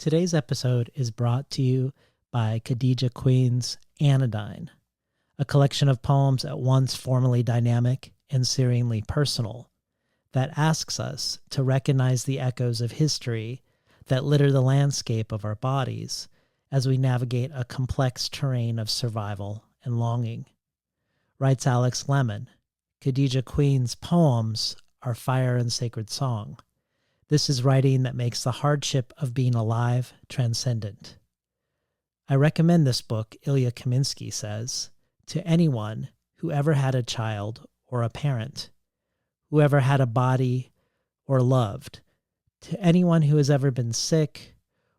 Today's episode is brought to you by Khadija Queen's Anodyne, a collection of poems at once formally dynamic and searingly personal that asks us to recognize the echoes of history that litter the landscape of our bodies as we navigate a complex terrain of survival and longing. Writes Alex Lemon, Khadija Queen's poems are fire and sacred song. This is writing that makes the hardship of being alive transcendent. I recommend this book, Ilya Kaminsky says, to anyone who ever had a child or a parent, whoever had a body or loved, to anyone who has ever been sick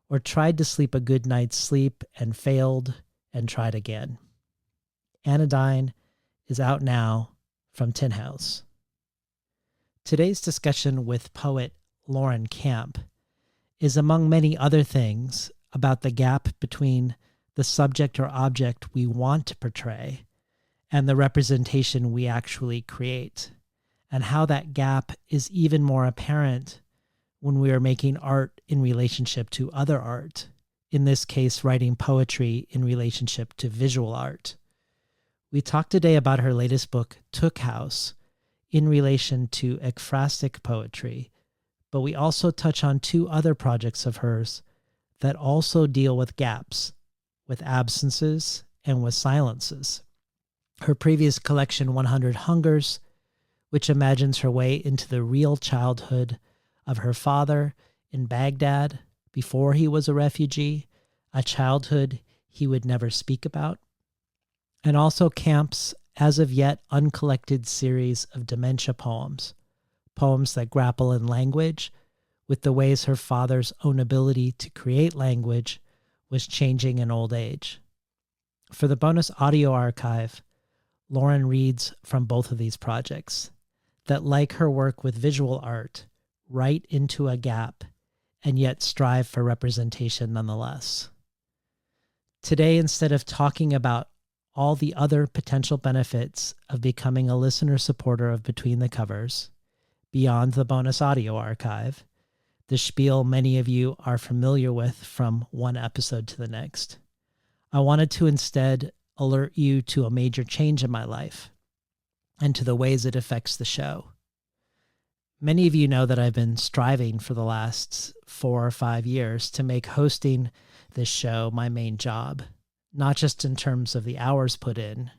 or tried to sleep a good night's sleep and failed and tried again. Anodyne is out now from Tin House. Today's discussion with poet Lauren Camp is, among many other things, about the gap between the subject or object we want to portray and the representation we actually create, and how that gap is even more apparent when we are making art in relationship to other art, in this case writing poetry in relationship to visual art. We talked today about her latest book, Took House, in relation to ekphrastic poetry, but we also touch on two other projects of hers that also deal with gaps, with absences, and with silences. Her previous collection, 100 Hungers, which imagines her way into the real childhood of her father in Baghdad before he was a refugee, a childhood he would never speak about, and also Camp's as of yet uncollected series of dementia poems that grapple in language with the ways her father's own ability to create language was changing in old age. For the bonus audio archive, Lauren reads from both of these projects that, like her work with visual art, write into a gap and yet strive for representation nonetheless. Today, instead of talking about all the other potential benefits of becoming a listener supporter of Between the Covers, beyond the bonus audio archive, the spiel many of you are familiar with from one episode to the next, I wanted to instead alert you to a major change in my life and to the ways it affects the show. Many of you know that I've been striving for the last 4 or 5 years to make hosting this show my main job, not just in terms of the hours put in,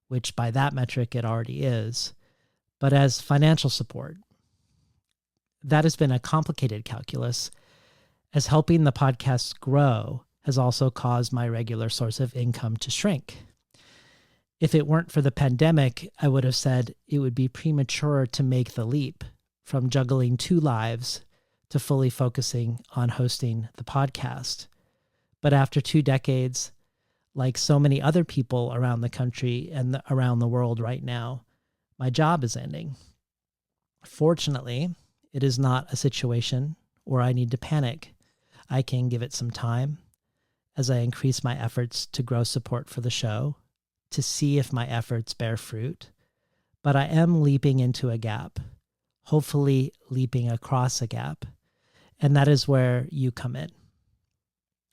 which by that metric it already is, but as financial support. That has been a complicated calculus, as helping the podcast grow has also caused my regular source of income to shrink. If it weren't for the pandemic, I would have said it would be premature to make the leap from juggling 2 lives to fully focusing on hosting the podcast. But after 2 decades, like so many other people around the country and around the world right now, my job is ending. Fortunately, it is not a situation where I need to panic. I can give it some time as I increase my efforts to grow support for the show, to see if my efforts bear fruit. But I am leaping into a gap, hopefully leaping across a gap, and that is where you come in.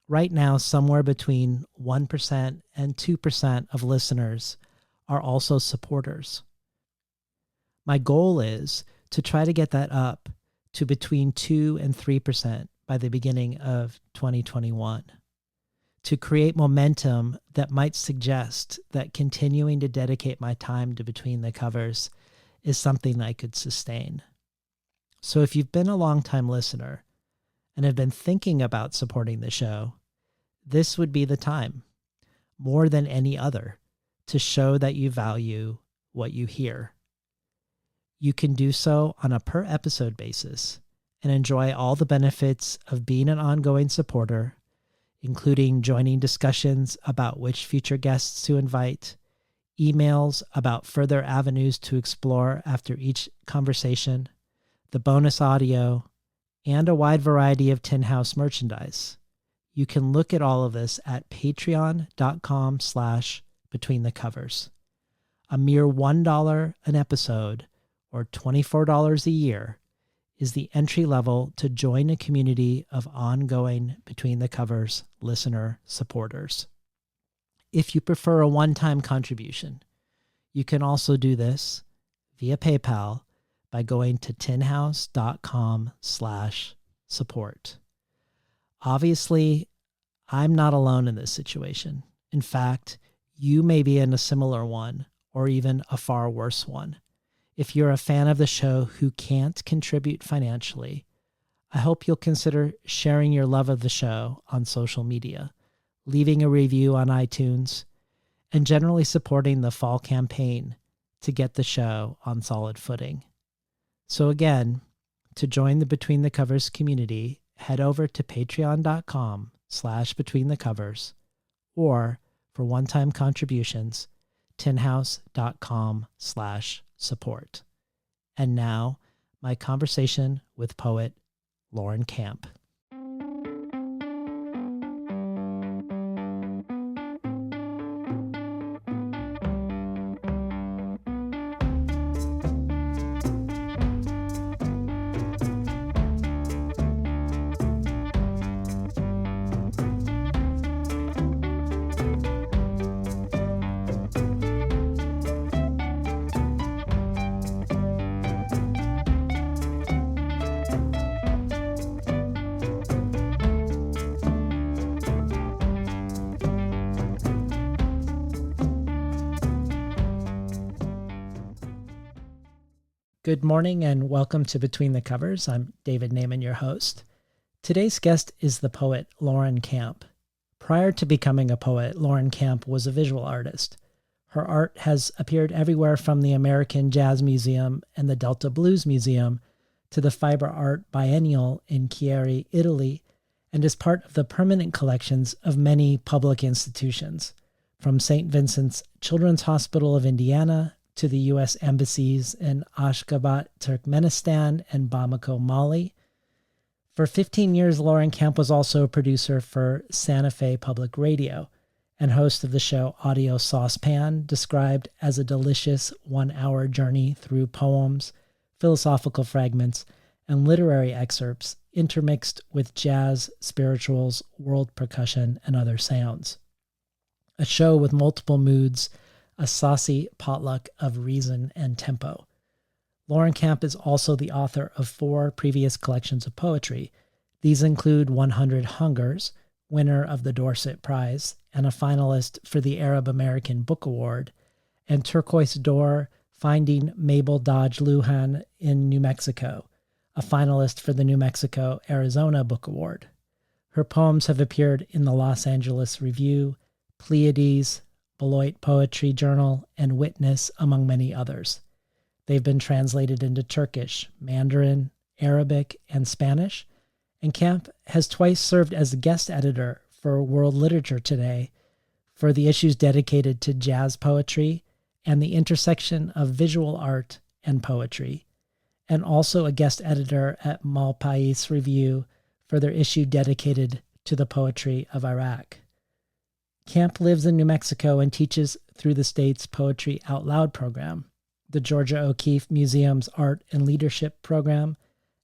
Right now, somewhere between 1% and 2% of listeners are also supporters. My goal is to try to get that up to between 2 and 3% by the beginning of 2021, to create momentum that might suggest that continuing to dedicate my time to Between the Covers is something I could sustain. So if you've been a long-time listener and have been thinking about supporting the show, this would be the time, more than any other, to show that you value what you hear. You can do so on a per episode basis and enjoy all the benefits of being an ongoing supporter, including joining discussions about which future guests to invite, emails about further avenues to explore after each conversation, the bonus audio, and a wide variety of Tin House merchandise. You can look at all of this at patreon.com/betweenthecovers. A mere $1 an episode, or $24 a year, is the entry level to join a community of ongoing Between the Covers listener supporters. If you prefer a one-time contribution, you can also do this via PayPal by going to tinhouse.com/support. Obviously, I'm not alone in this situation. In fact, you may be in a similar one or even a far worse one. If you're a fan of the show who can't contribute financially, I hope you'll consider sharing your love of the show on social media, leaving a review on iTunes, and generally supporting the fall campaign to get the show on solid footing. So again, to join the Between the Covers community, head over to patreon.com/betweenthecovers, or for one-time contributions, tinhouse.com/support. And now, my conversation with poet Lauren Camp. Good morning and welcome to Between the Covers. I'm David Naiman, your host. Today's guest is the poet Lauren Camp. Prior to becoming a poet, Lauren Camp was a visual artist. Her art has appeared everywhere from the American Jazz Museum and the Delta Blues Museum to the Fiber Art Biennial in Chieri, Italy, and is part of the permanent collections of many public institutions, from St. Vincent's Children's Hospital of Indiana to the U.S. embassies in Ashgabat, Turkmenistan, and Bamako, Mali. For 15 years, Lauren Camp was also a producer for Santa Fe Public Radio and host of the show Audio Saucepan, described as a delicious one-hour journey through poems, philosophical fragments, and literary excerpts intermixed with jazz, spirituals, world percussion, and other sounds. A show with multiple moods, a saucy potluck of reason and tempo. Lauren Camp is also the author of 4 previous collections of poetry. These include 100 Hungers, winner of the Dorset Prize, and a finalist for the Arab American Book Award, and Turquoise Door, Finding Mabel Dodge Lujan in New Mexico, a finalist for the New Mexico-Arizona Book Award. Her poems have appeared in the Los Angeles Review, Pleiades, Beloit Poetry Journal, and Witness, among many others. They've been translated into Turkish, Mandarin, Arabic, and Spanish, and Camp has twice served as a guest editor for World Literature Today for the issues dedicated to jazz poetry and the intersection of visual art and poetry, and also a guest editor at Malpais Review for their issue dedicated to the poetry of Iraq. Camp lives in New Mexico and teaches through the state's Poetry Out Loud program, the Georgia O'Keeffe Museum's Art and Leadership program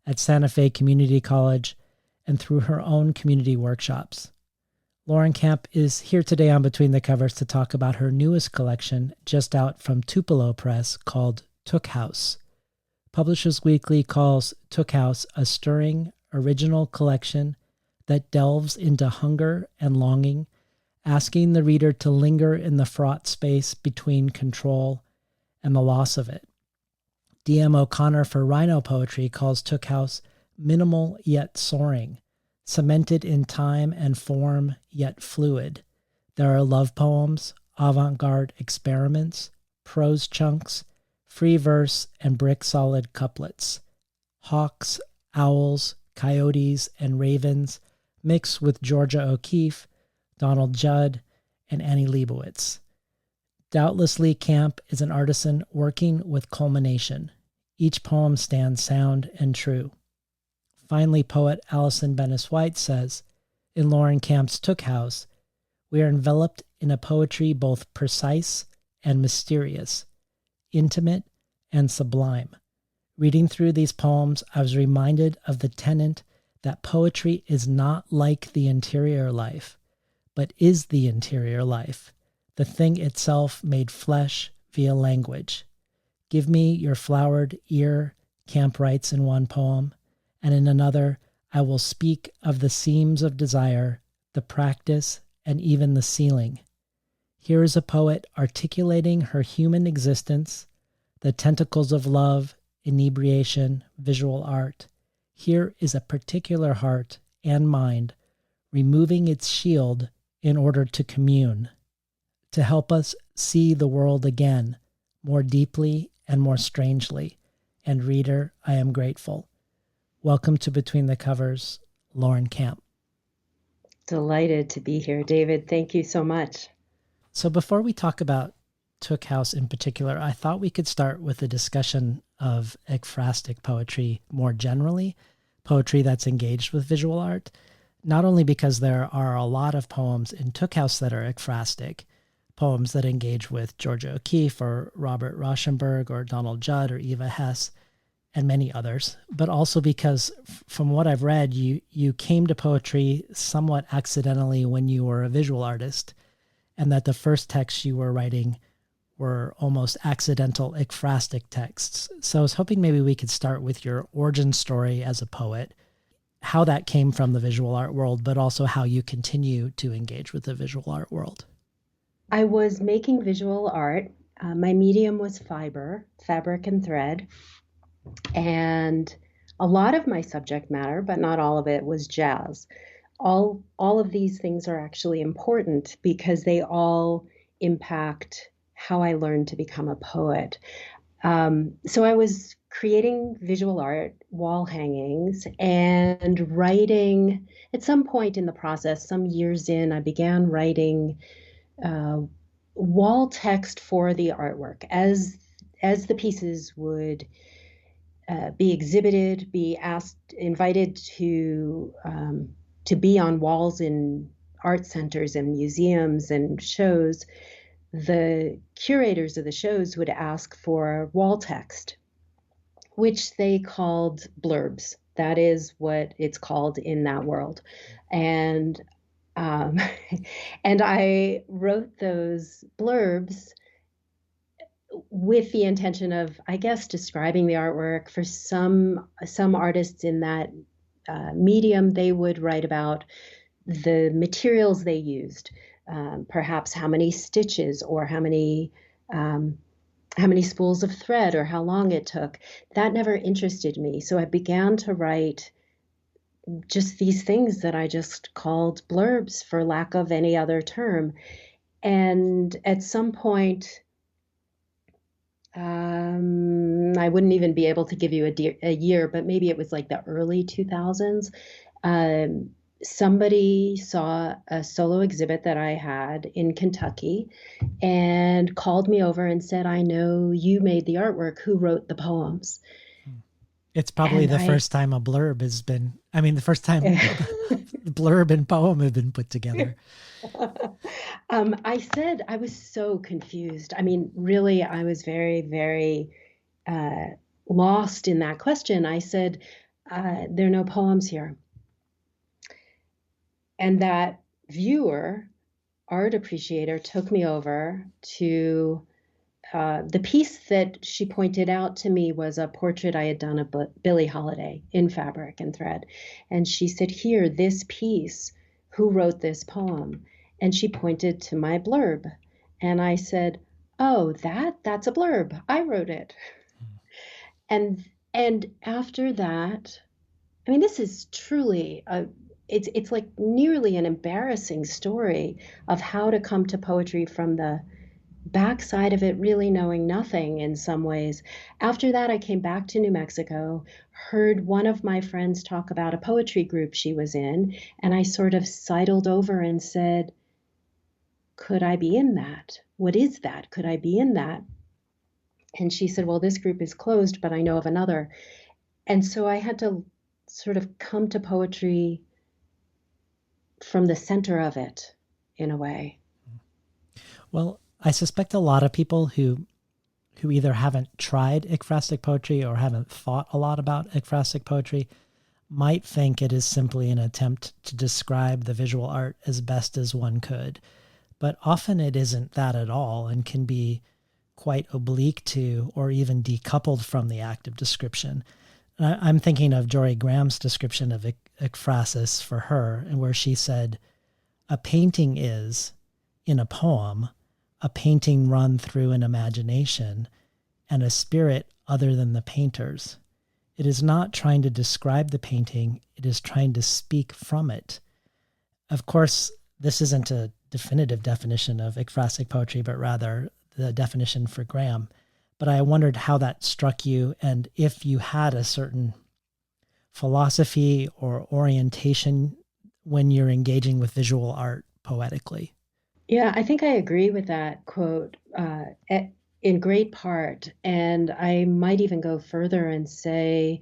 at Santa Fe Community College, and through her own community workshops. Lauren Camp is here today on Between the Covers to talk about her newest collection, just out from Tupelo Press, called Took House. Publishers Weekly calls Took House a stirring, original collection that delves into hunger and longing, asking the reader to linger in the fraught space between control and the loss of it. D.M. O'Connor for Rhino Poetry calls Took House minimal yet soaring, cemented in time and form yet fluid. There are love poems, avant-garde experiments, prose chunks, free verse, and brick-solid couplets. Hawks, owls, coyotes, and ravens mix with Georgia O'Keeffe, Donald Judd, and Annie Leibovitz. Doubtlessly, Camp is an artisan working with culmination. Each poem stands sound and true. Finally, poet Allison Benis White says, in Lauren Camp's Took House, we are enveloped in a poetry both precise and mysterious, intimate and sublime, Reading through these poems, I was reminded of the tenet that poetry is not like the interior life, but is the interior life, the thing itself made flesh via language. Give me your flowered ear, Camp writes in one poem, and in another, I will speak of the seams of desire, the practice, and even the ceiling. Here is a poet articulating her human existence, the tentacles of love, inebriation, visual art. Here is a particular heart and mind removing its shield in order to commune, to help us see the world again, more deeply and more strangely. And reader, I am grateful. Welcome to Between the Covers, Lauren Camp. Delighted to be here, David. Thank you so much. So before we talk about Took House in particular, I thought we could start with a discussion of ekphrastic poetry more generally, poetry that's engaged with visual art, not only because there are a lot of poems in Took House that are ekphrastic, poems that engage with Georgia O'Keeffe or Robert Rauschenberg or Donald Judd or Eva Hess and many others, but also because from what I've read, you came to poetry somewhat accidentally when you were a visual artist, and that the first texts you were writing were almost accidental ekphrastic texts. So I was hoping maybe we could start with your origin story as a poet, how that came from the visual art world, but also how you continue to engage with the visual art world. I was making visual art. My medium was fabric and thread. And a lot of my subject matter, but not all of it, was jazz. All of these things are actually important because they all impact how I learned to become a poet. So I was creating visual art, wall hangings, and writing. At some point in the process, some years in, I began writing uh, wall text for the artwork as the pieces would be exhibited, be asked, invited to be on walls in art centers and museums and shows. The curators of the shows would ask for wall text, which they called blurbs. That is what it's called in that world. And um, and I wrote those blurbs with the intention of, I guess, describing the artwork. For some artists in that medium, they would write about the materials they used, perhaps how many stitches or how many spools of thread or how long it took. That never interested me. So I began to write just these things that I just called blurbs for lack of any other term. And at some point, I wouldn't even be able to give you a year, but maybe it was like the early 2000s. Somebody saw a solo exhibit that I had in Kentucky and called me over and said, I know you made the artwork. Who wrote the poems? It's probably And the first time a blurb has been, I mean, the first time the blurb and poem have been put together. I said I was so confused. I mean, really, I was very, very uh, lost in that question. I said, there are no poems here. And that viewer, art appreciator, took me over to the piece that she pointed out to me was a portrait I had done of Billie Holiday in fabric and thread. And she said, here, this piece, who wrote this poem? And she pointed to my blurb. And I said, oh, that's a blurb. I wrote it. And after that, I mean, this is truly it's like nearly an embarrassing story of how to come to poetry from the backside of it, really knowing nothing in some ways. After that, I came back to New Mexico, heard one of my friends talk about a poetry group she was in, and I sort of sidled over and said, could I be in that? What is that? Could I be in that? And she said, well, this group is closed, but I know of another. And so I had to sort of come to poetry from the center of it in a way. Well, I suspect a lot of people who who either haven't tried ekphrastic poetry or haven't thought a lot about ekphrastic poetry might think it is simply an attempt to describe the visual art as best as one could. But often it isn't that at all and can be quite oblique to or even decoupled from the act of description. I'm thinking of Jory Graham's description of ekphrasis for her, and where she said, a painting is, in a poem, a painting run through an imagination and a spirit other than the painter's. It is not trying to describe the painting, it is trying to speak from it. Of course, this isn't a definitive definition of ekphrastic poetry, but rather the definition for Graham. But I wondered how that struck you and if you had a certain philosophy or orientation when you're engaging with visual art poetically. Yeah, I think I agree with that quote in great part. And I might even go further and say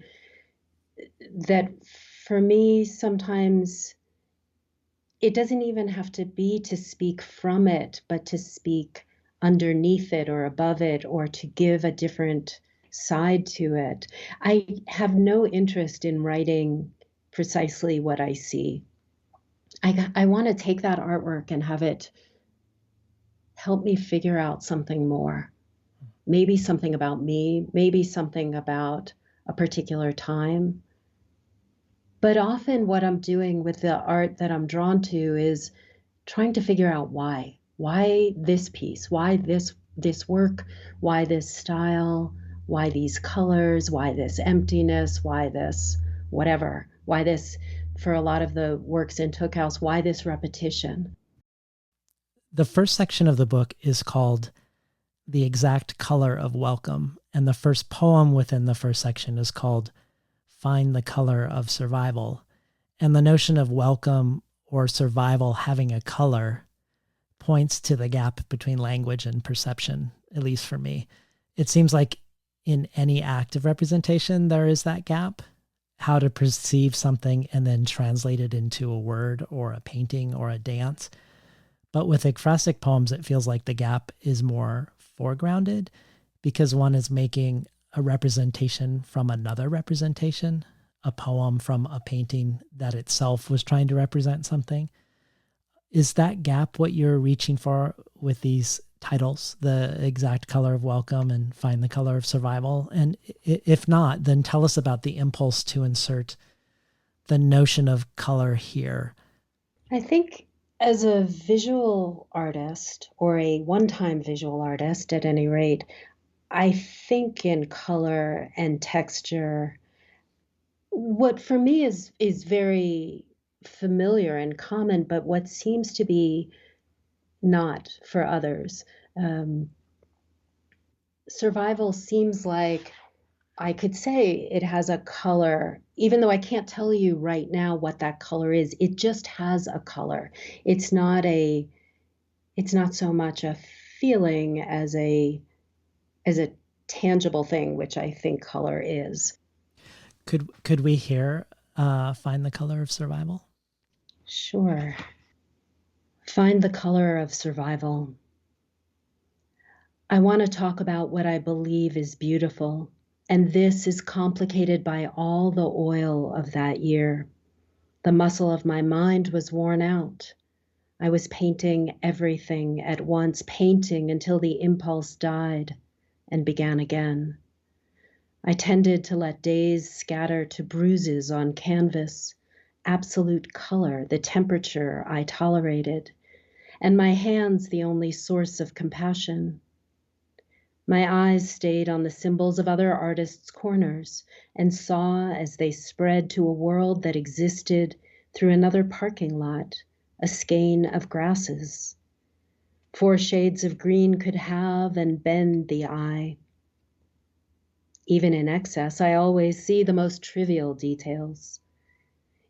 that for me, sometimes it doesn't even have to be to speak from it, but to speak underneath it or above it, or to give a different side to it. I have no interest in writing precisely what I see. I want to take that artwork and have it help me figure out something more. Maybe something about me, maybe something about a particular time. But often what I'm doing with the art that I'm drawn to is trying to figure out why. Why this piece? Why this work? Why this style? Why these colors? Why this emptiness? Why this whatever? Why this, for a lot of the works in Took House, why this repetition? The first section of the book is called The Exact Color of Welcome, and the first poem within the first section is called Find the Color of Survival. And the notion of welcome or survival having a color points to the gap between language and perception, at least for me. It seems like in any act of representation, there is that gap, how to perceive something and then translate it into a word or a painting or a dance. But with ekphrastic poems, it feels like the gap is more foregrounded because one is making a representation from another representation, a poem from a painting that itself was trying to represent something. Is that gap what you're reaching for with these titles, The Exact Color of Welcome and Find the Color of Survival? And if not, then tell us about the impulse to insert the notion of color here. I think as a visual artist, or a one-time visual artist at any rate, I think in color and texture. What for me is very familiar and common, but what seems to be not for others. Um, Survival seems like I could say it has a color, even though I can't tell you right now what that color is. It just has a color. It's not a, it's not so much a feeling as a tangible thing, which I think color is. Could we hear Find the Color of Survival? Sure. Find the color of survival. I want to talk about what I believe is beautiful, and this is complicated by all the oil of that year. The muscle of my mind was worn out. I was painting everything at once, painting until the impulse died and began again. I tended to let days scatter to bruises on canvas, absolute color, the temperature I tolerated, and my hands the only source of compassion. My eyes stayed on the symbols of other artists' corners and saw as they spread to a world that existed through another parking lot, a skein of grasses. 4 shades of green could have and bend the eye. Even in excess, I always see the most trivial details.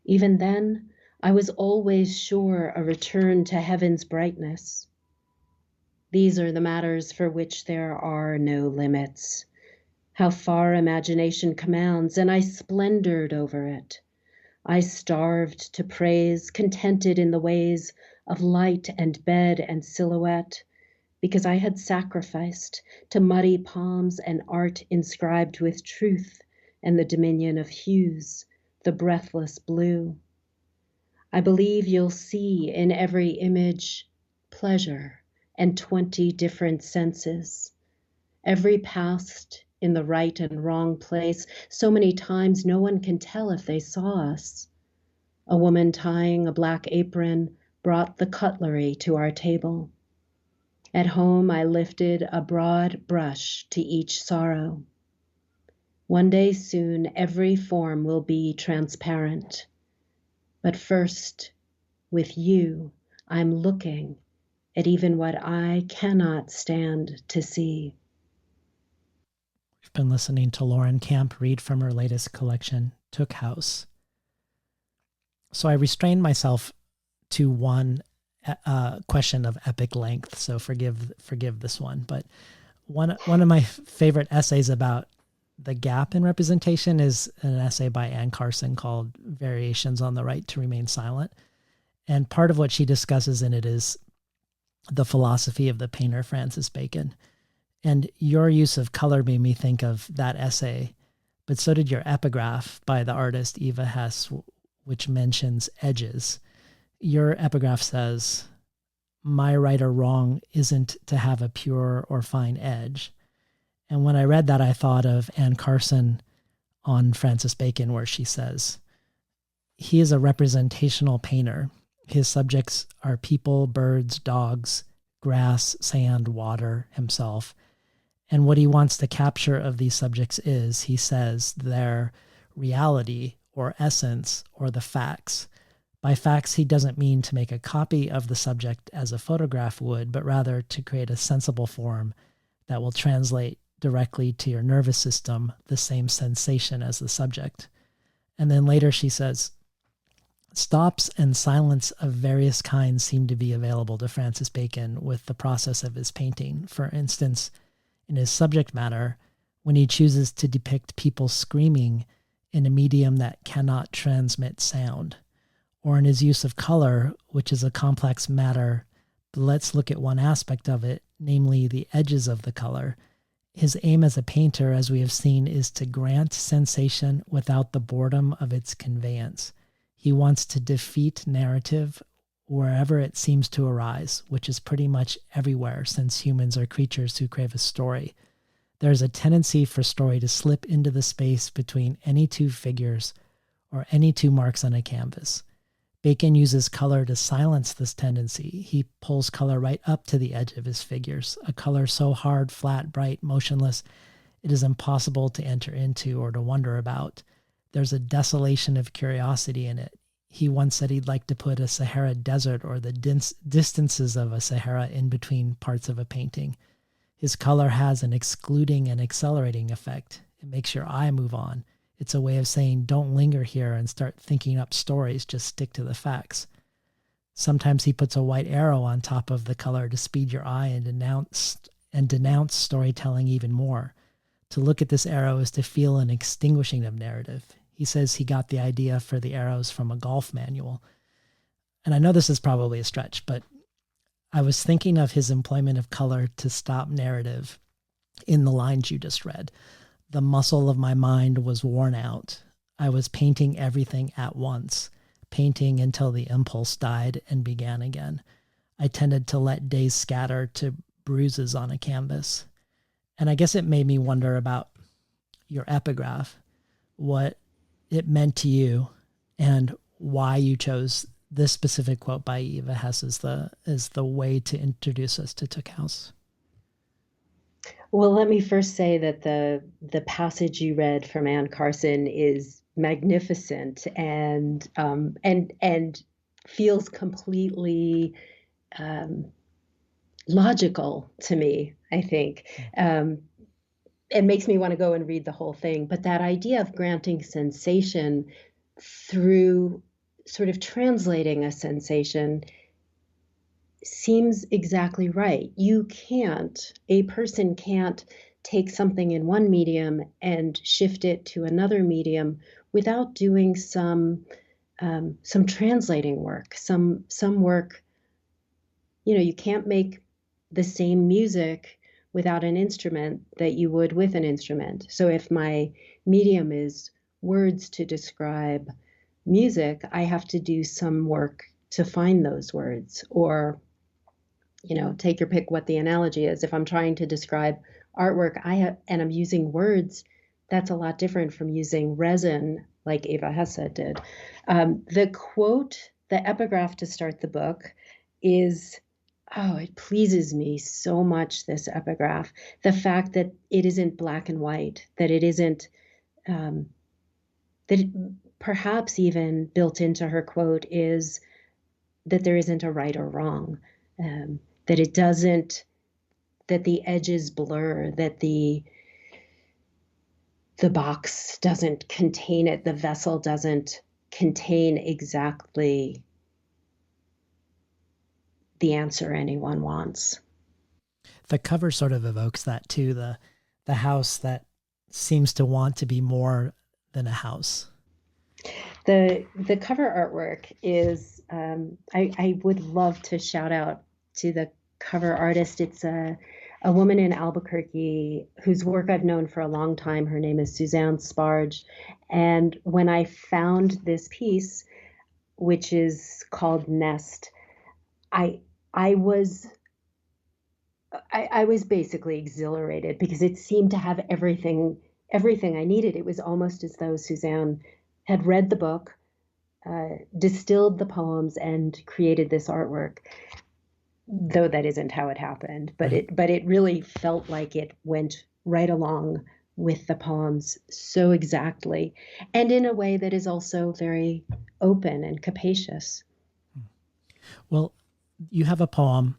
Even then, I was always sure a return to heaven's brightness. These are the matters for which there are no limits. How far imagination commands, and I splendored over it. I starved to praise, contented in the ways of light and bed and silhouette, because I had sacrificed to muddy palms and art inscribed with truth and the dominion of hues, the breathless blue. I believe you'll see in every image pleasure and 20 different senses, every past in the right and wrong place, so many times no one can tell if they saw us. A woman tying a black apron brought the cutlery to our table. At home, I lifted a broad brush to each sorrow. One day soon, every form will be transparent. But first, with you, I'm looking at even what I cannot stand to see. We've been listening to Lauren Camp read from her latest collection, Took House. So I restrained myself to one question of epic length, so forgive this one. But one of my favorite essays about the gap in representation is an essay by Anne Carson called Variations on the Right to Remain Silent. And part of what she discusses in it is the philosophy of the painter Francis Bacon. And your use of color made me think of that essay, but so did your epigraph by the artist Eva Hess, which mentions edges. Your epigraph says, "My right or wrong isn't to have a pure or fine edge." And when I read that, I thought of Anne Carson on Francis Bacon, where she says, "He is a representational painter. His subjects are people, birds, dogs, grass, sand, water, himself. And what he wants to capture of these subjects is, he says, their reality or essence or the facts. By facts, he doesn't mean to make a copy of the subject as a photograph would, but rather to create a sensible form that will translate directly to your nervous system the same sensation as the subject." And then later she says, "Stops and silence of various kinds seem to be available to Francis Bacon with the process of his painting. For instance, in his subject matter, when he chooses to depict people screaming in a medium that cannot transmit sound, or in his use of color, which is a complex matter, but let's look at one aspect of it, namely the edges of the color. His aim as a painter, as we have seen, is to grant sensation without the boredom of its conveyance. He wants to defeat narrative wherever it seems to arise, which is pretty much everywhere since humans are creatures who crave a story. There's a tendency for story to slip into the space between any two figures or any two marks on a canvas. Bacon uses color to silence this tendency. He pulls color right up to the edge of his figures, a color so hard, flat, bright, motionless, it is impossible to enter into or to wonder about. There's a desolation of curiosity in it. He once said he'd like to put a Sahara desert or the distances of a Sahara in between parts of a painting. His color has an excluding and accelerating effect. It makes your eye move on. It's a way of saying, don't linger here and start thinking up stories, just stick to the facts. Sometimes he puts a white arrow on top of the color to speed your eye and denounce storytelling even more. To look at this arrow is to feel an extinguishing of narrative. He says he got the idea for the arrows from a golf manual. And I know this is probably a stretch, but I was thinking of his employment of color to stop narrative in the lines you just read. The muscle of my mind was worn out. I was painting everything at once, painting until the impulse died and began again. I tended to let days scatter to bruises on a canvas. And I guess it made me wonder about your epigraph, what it meant to you, and why you chose this specific quote by Eva Hess as the way to introduce us to Took House. Well, let me first say that the passage you read from Anne Carson is magnificent and feels completely logical to me, I think. It makes me want to go and read the whole thing. But that idea of granting sensation through sort of translating a sensation seems exactly right. A person can't take something in one medium and shift it to another medium without doing some translating work, some work. You can't make the same music without an instrument that you would with an instrument. So if my medium is words to describe music, I have to do some work to find those words. Or, take your pick what the analogy is. If I'm trying to describe artwork, and I'm using words, that's a lot different from using resin like Eva Hesse did. The quote, the epigraph to start the book is, oh, it pleases me so much, this epigraph. The fact that it isn't black and white, that it isn't, that it, perhaps even built into her quote is that there isn't a right or wrong, that it doesn't, that the edges blur, that the box doesn't contain it, the vessel doesn't contain exactly the answer anyone wants. The cover sort of evokes that too, the house that seems to want to be more than a house. The cover artwork is, I would love to shout out to the cover artist. It's a woman in Albuquerque whose work I've known for a long time. Her name is Suzanne Sparge. And when I found this piece, which is called Nest, I I was I was basically exhilarated because it seemed to have everything I needed. It was almost as though Suzanne had read the book, distilled the poems, and created this artwork. Though that isn't how it happened, but Right. it really felt like it went right along with the poems so exactly, and in a way that is also very open and capacious. Well, you have a poem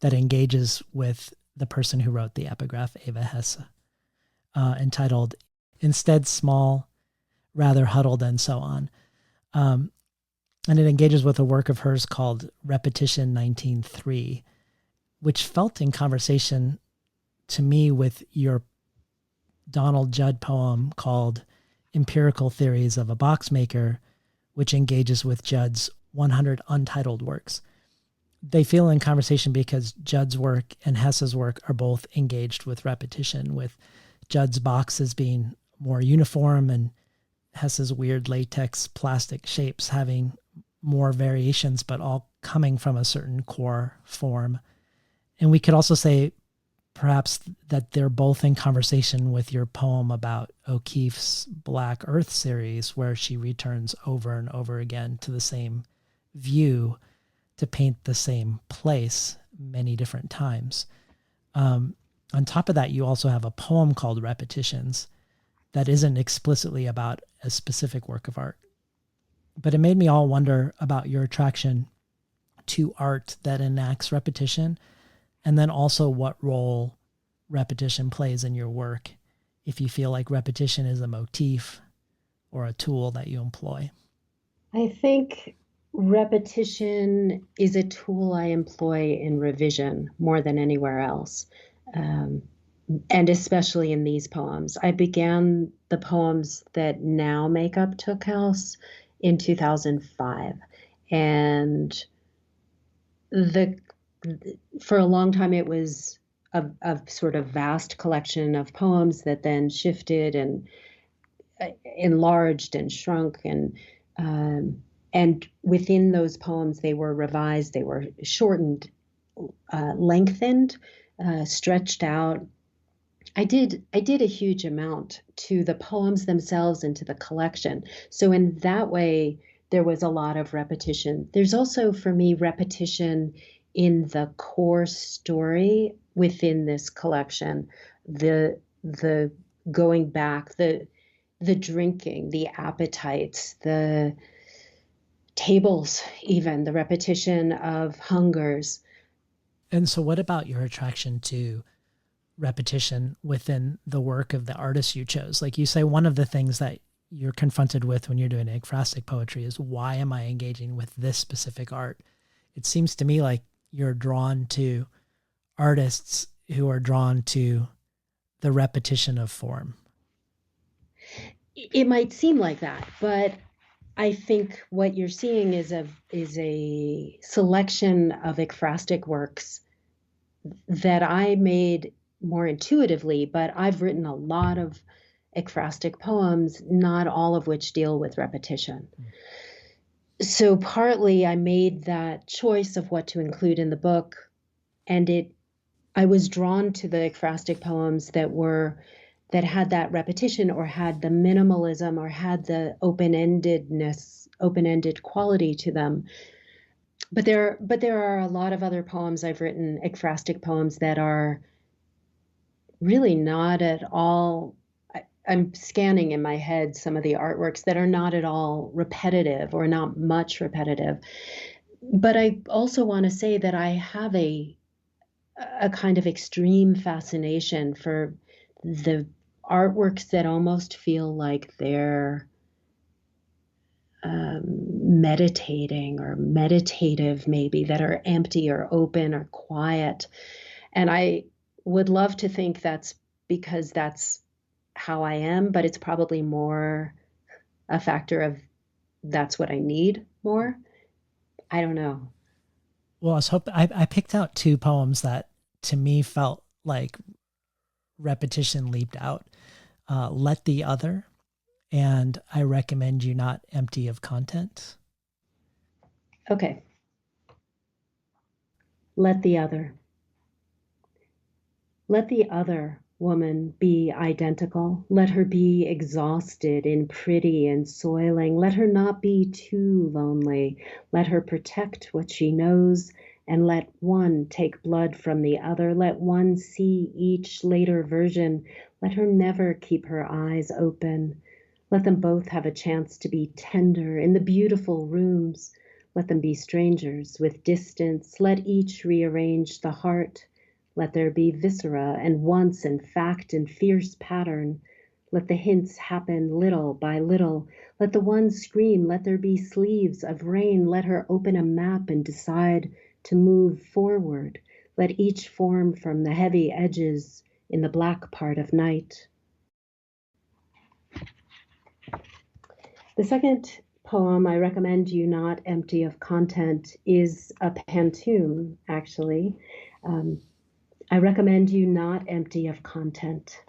that engages with the person who wrote the epigraph, Eva Hesse, entitled Instead Small, Rather Huddled, and so on. And it engages with a work of hers called Repetition 19:3, which felt in conversation to me with your Donald Judd poem called Empirical Theories of a Box Maker, which engages with Judd's 100 untitled works. They feel in conversation because Judd's work and Hesse's work are both engaged with repetition, with Judd's boxes being more uniform and Hesse's weird latex plastic shapes having more variations, but all coming from a certain core form. And we could also say perhaps that they're both in conversation with your poem about O'Keeffe's Black Earth series, where she returns over and over again to the same view to paint the same place many different times. On top of that, you also have a poem called Repetitions that isn't explicitly about a specific work of art. But it made me all wonder about your attraction to art that enacts repetition, and then also what role repetition plays in your work, if you feel like repetition is a motif or a tool that you employ. I think repetition is a tool I employ in revision more than anywhere else. Um, and especially in these poems. I began the poems that now make up Took House in 2005. And the for a long time it was a sort of vast collection of poems that then shifted and enlarged and shrunk, and within those poems they were revised, they were shortened, lengthened, stretched out. I did a huge amount to the poems themselves and to the collection. So in that way, there was a lot of repetition. There's also for me repetition in the core story within this collection. The going back, the drinking, the appetites, the tables, even the repetition of hungers. And so, what about your attraction to repetition within the work of the artist you chose? Like you say, one of the things that you're confronted with when you're doing ekphrastic poetry is, why am I engaging with this specific art? It seems to me like you're drawn to artists who are drawn to the repetition of form. It might seem like that, but I think what you're seeing is a selection of ekphrastic works that I made more intuitively, but I've written a lot of ekphrastic poems, not all of which deal with repetition. So partly I made that choice of what to include in the book, and I was drawn to the ekphrastic poems that had that repetition or had the minimalism or had the open-ended quality to them. But there are a lot of other poems I've written, ekphrastic poems, that are really not at all. I'm scanning in my head some of the artworks that are not at all repetitive or not much repetitive. But I also want to say that I have a kind of extreme fascination for the artworks that almost feel like they're meditating or meditative, maybe, that are empty or open or quiet. And I would love to think that's because that's how I am, but it's probably more a factor of that's what I need more. I don't know. Well, I was hoping I picked out two poems that to me felt like repetition leaped out. Let the Other and I Recommend You Not Empty of Content. Okay. Let the other. Let the other woman be identical. Let her be exhausted in pretty and soiling. Let her not be too lonely. Let her protect what she knows, and let one take blood from the other. Let one see each later version. Let her never keep her eyes open. Let them both have a chance to be tender in the beautiful rooms. Let them be strangers with distance. Let each rearrange the heart. Let there be viscera and wants and fact and fierce pattern. Let the hints happen little by little. Let the one scream. Let there be sleeves of rain. Let her open a map and decide to move forward. Let each form from the heavy edges in the black part of night. The second poem, I Recommend You Not Empty of Content, is a pantoum, actually. I recommend you not empty of content.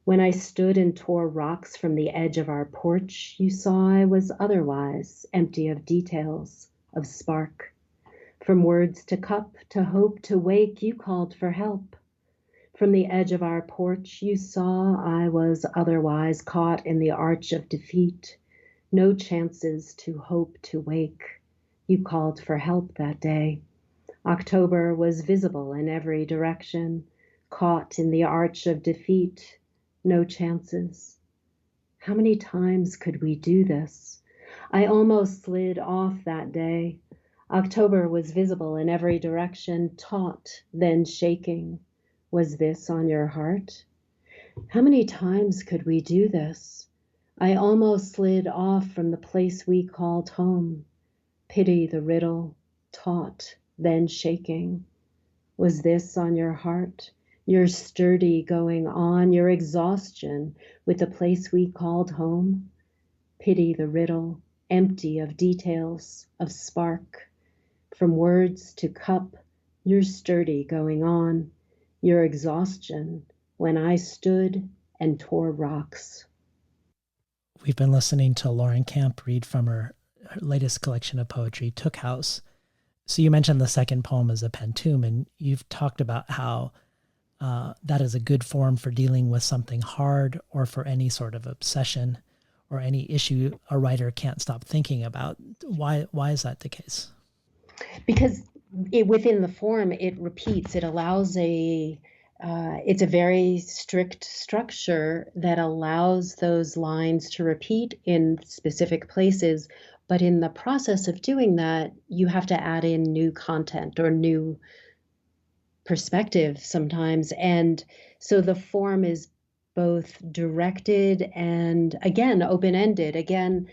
When I stood and tore rocks from the edge of our porch, you saw I was otherwise, empty of details, of spark. From words to cup, to hope, to wake, you called for help. From the edge of our porch, you saw I was otherwise, caught in the arch of defeat. No chances to hope to wake. You called for help that day. October was visible in every direction, caught in the arch of defeat. No chances. How many times could we do this? I almost slid off that day. October was visible in every direction, taut, then shaking. Was this on your heart? How many times could we do this? I almost slid off from the place we called home. Pity the riddle, taut, then shaking. Was this on your heart? Your sturdy going on, your exhaustion with the place we called home? Pity the riddle, empty of details, of spark. From words to cup, your sturdy going on, your exhaustion when I stood and tore rocks. We've been listening to Lauren Camp read from her latest collection of poetry, Took House. So you mentioned the second poem is a pantoum, and you've talked about how that is a good form for dealing with something hard or for any sort of obsession or any issue a writer can't stop thinking about. Why is that the case? Because within the form, it repeats. It allows it's a very strict structure that allows those lines to repeat in specific places. But in the process of doing that, you have to add in new content or new perspective sometimes. And so the form is both directed and, again, open-ended, again,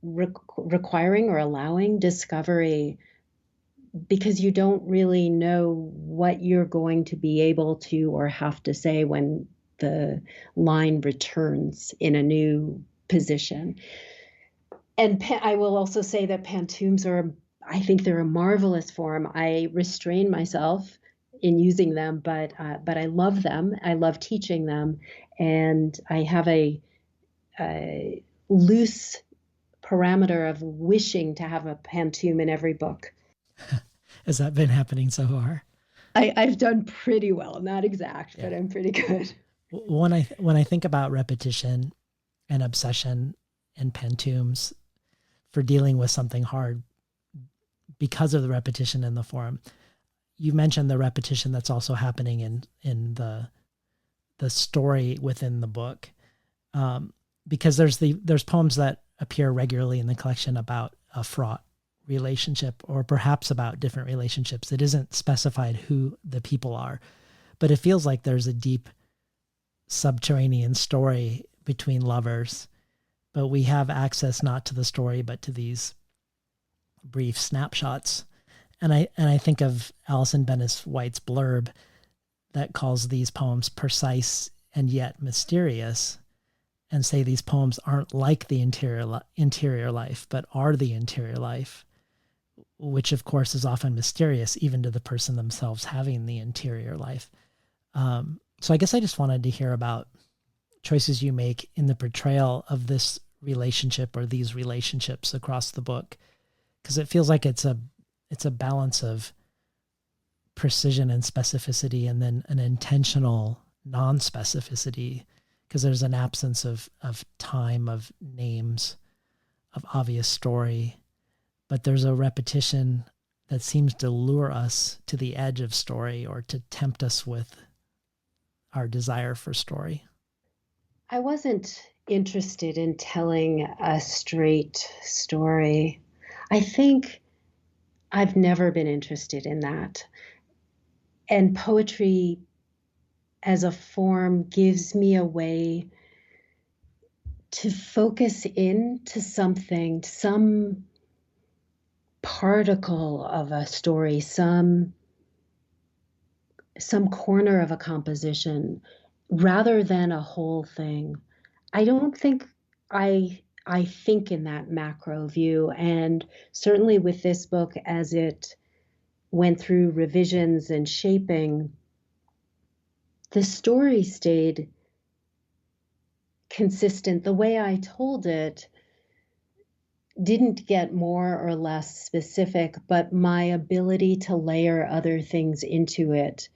requiring or allowing discovery, because you don't really know what you're going to be able to or have to say when the line returns in a new position. And I will also say that pantoums are I think they're a marvelous form. I restrain myself in using them, but I love them. I love teaching them, and I have a loose parameter of wishing to have a pantoum in every book. Has that been happening so far? I've done pretty well, not exact, Yeah. but I'm pretty good. When I think about repetition and obsession and pantoums for dealing with something hard because of the repetition in the form, you mentioned the repetition that's also happening in the story within the book, because there's poems that appear regularly in the collection about a fraught relationship, or perhaps about different relationships. It isn't specified who the people are, but it feels like there's a deep subterranean story between lovers, but we have access not to the story but to these brief snapshots. And I think of Allison Benis White's blurb that calls these poems precise and yet mysterious, and say these poems aren't like the interior life, but are the interior life, which of course is often mysterious even to the person themselves having the interior life. So I guess I just wanted to hear about choices you make in the portrayal of this relationship or these relationships across the book, because it feels like it's a balance of precision and specificity, and then an intentional non-specificity, because there's an absence of time, of names, of obvious story, but there's a repetition that seems to lure us to the edge of story, or to tempt us with our desire for story. I wasn't interested in telling a straight story. I think I've never been interested in that. And poetry as a form gives me a way to focus in to something, some particle of a story, some corner of a composition, rather than a whole thing. I don't think I think in that macro view, and certainly with this book, as it went through revisions and shaping, the story stayed consistent. The way I told it didn't get more or less specific, but my ability to layer other things into it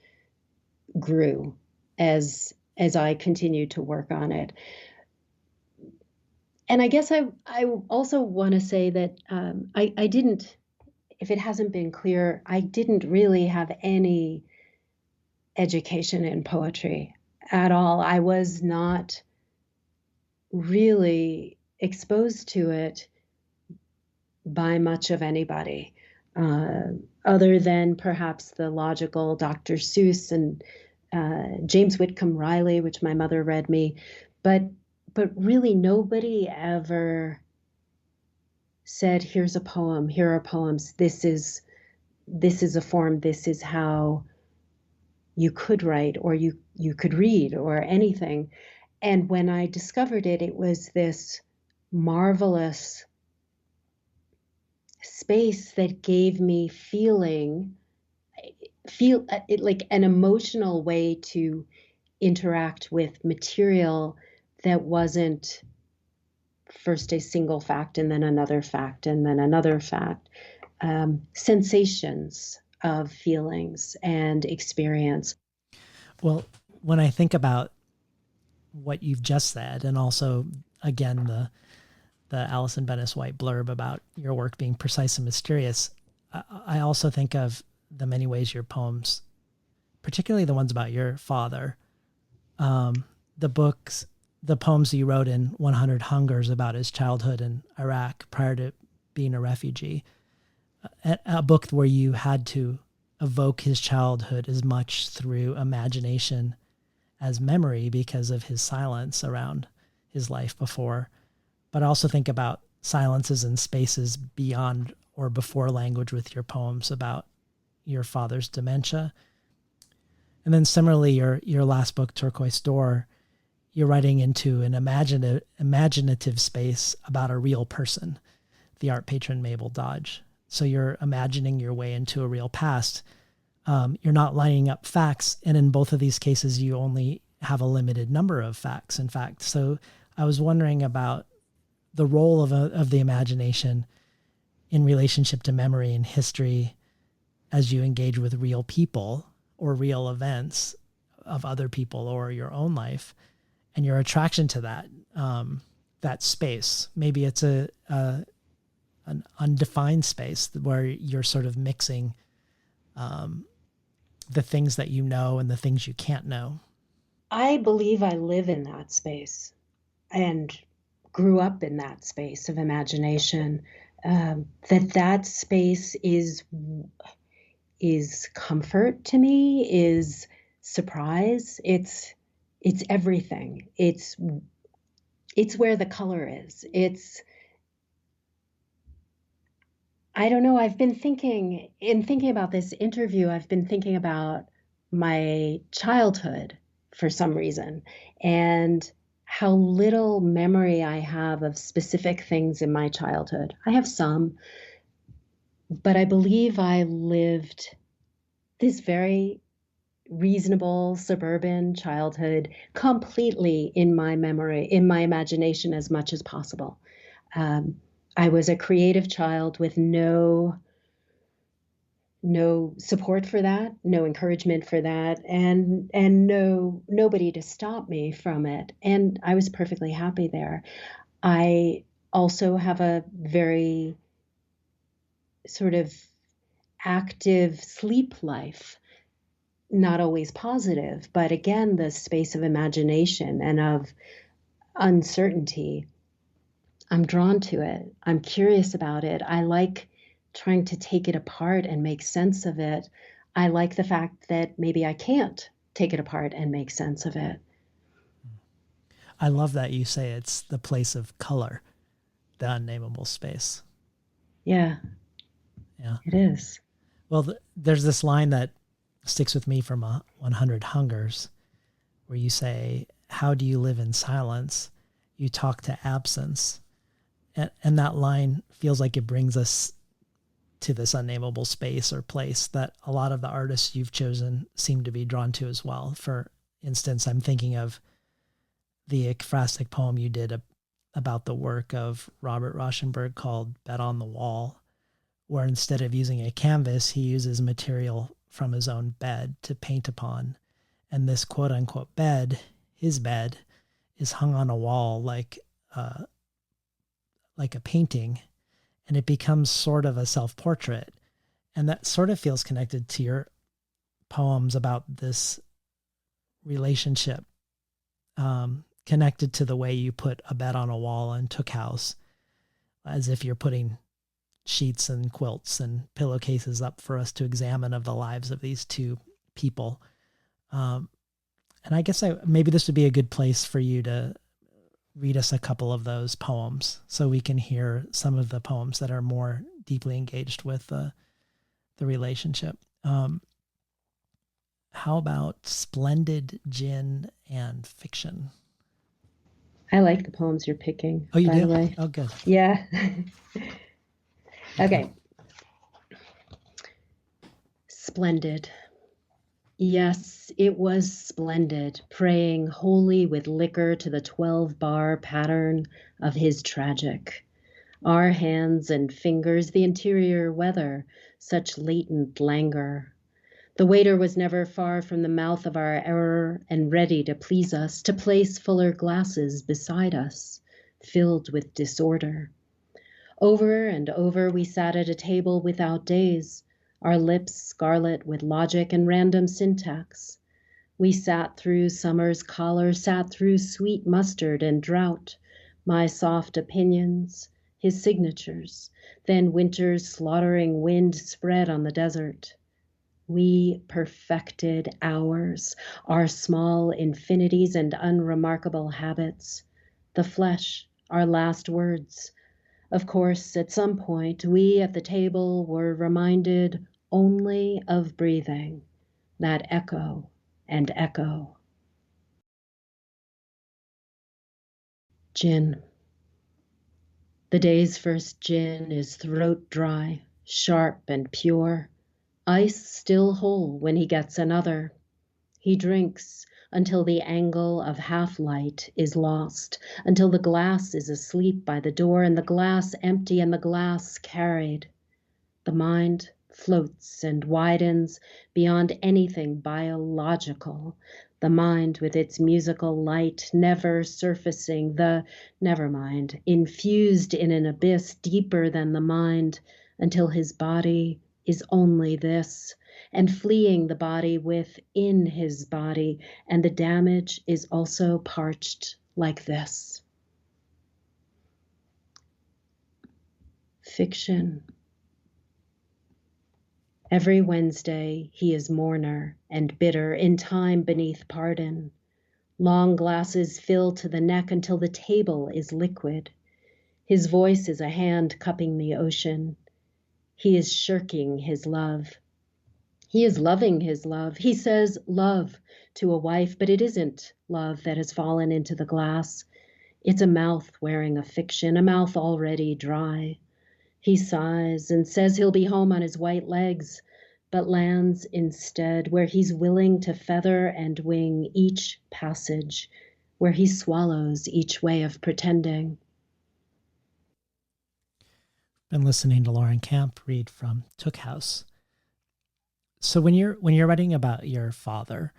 grew as I continued to work on it. And I guess I also want to say that I didn't, if it hasn't been clear, I didn't really have any education in poetry at all. I was not really exposed to it by much of anybody, uh, other than perhaps the logical Dr. Seuss and James Whitcomb Riley, which my mother read me, but really nobody ever said, "Here's a poem. Here are poems. This is a form. This is how you could write, or you could read, or anything." And when I discovered it, it was this marvelous space that gave me feel it, like an emotional way to interact with material that wasn't first a single fact and then another fact and then another fact. Sensations of feelings and experience. Well, when I think about what you've just said, and also again the Allison Benis White blurb about your work being precise and mysterious, I also think of the many ways your poems, particularly the ones about your father, the books, the poems you wrote in 100 Hungers about his childhood in Iraq prior to being a refugee, a book where you had to evoke his childhood as much through imagination as memory because of his silence around his life before. But I also think about silences and spaces beyond or before language with your poems about your father's dementia. And then similarly, your last book, Turquoise Door, you're writing into an imaginative space about a real person, the art patron Mabel Dodge. So you're imagining your way into a real past. You're not lining up facts. And in both of these cases, you only have a limited number of facts, in fact. So I was wondering about the role of the imagination in relationship to memory and history as you engage with real people or real events of other people or your own life, and your attraction to that space. Maybe it's an undefined space where you're sort of mixing the things that you know and the things you can't know. I believe I live in that space and grew up in that space of imagination. That space is comfort to me, is surprise. It's everything. It's where the color is. I don't know. I've been thinking about this interview, I've been thinking about my childhood for some reason and how little memory I have of specific things in my childhood. I have some, but I believe I lived this very reasonable suburban childhood completely in my memory, in my imagination as much as possible. Um, I was a creative child with no support for that, no encouragement for that, and nobody to stop me from it. And I was perfectly happy there. I also have a very sort of active sleep life, not always positive, but again, the space of imagination and of uncertainty. I'm drawn to it. I'm curious about it. I like trying to take it apart and make sense of it. I like the fact that maybe I can't take it apart and make sense of it. I love that you say it's the place of color, the unnameable space. Yeah, Yeah. it is. Well, there's this line that sticks with me from 100 Hungers where you say, "How do you live in silence? You talk to absence." And that line feels like it brings us to this unnameable space or place that a lot of the artists you've chosen seem to be drawn to as well. For instance, I'm thinking of the ekphrastic poem you did about the work of Robert Rauschenberg called Bed on the Wall, where instead of using a canvas, he uses material from his own bed to paint upon. And this quote unquote bed, his bed, is hung on a wall like a painting, and it becomes sort of a self-portrait. And that sort of feels connected to your poems about this relationship, connected to the way you put a bed on a wall in Took House, as if you're putting sheets and quilts and pillowcases up for us to examine of the lives of these two people. And I guess maybe this would be a good place for you to read us a couple of those poems so we can hear some of the poems that are more deeply engaged with the relationship. How about Splendid Gin and Fiction? I like the poems you're picking, Oh, you by the do? way. Oh, good. Yeah. Okay. Splendid. Yes, it was splendid, praying wholly with liquor to the 12-bar pattern of his tragic. Our hands and fingers, the interior weather, such latent languor. The waiter was never far from the mouth of our error and ready to please us, to place fuller glasses beside us, filled with disorder. Over and over we sat at a table without days, our lips scarlet with logic and random syntax. We sat through summer's collar, sat through sweet mustard and drought, my soft opinions, his signatures, then winter's slaughtering wind spread on the desert. We perfected ours, our small infinities and unremarkable habits, the flesh, our last words. Of course, at some point, we at the table were reminded only of breathing, that echo and echo. Gin. The day's first gin is throat dry, sharp and pure, ice still whole when he gets another. He drinks until the angle of half light is lost, until the glass is asleep by the door and the glass empty and the glass carried. The mind floats and widens beyond anything biological. The mind with its musical light never surfacing, the never mind, infused in an abyss deeper than the mind until his body is only this, and fleeing the body within his body, and the damage is also parched like this. Fiction. Every Wednesday he is mourner and bitter, in time beneath pardon. Long glasses fill to the neck until the table is liquid. His voice is a hand cupping the ocean. He is shirking his love. He is loving his love. He says love to a wife, but it isn't love that has fallen into the glass. It's a mouth wearing a fiction, a mouth already dry. He sighs and says he'll be home on his white legs, but lands instead where he's willing to feather and wing each passage, where he swallows each way of pretending. Been listening to Lauren Camp read from Took House. So when you're writing about your father,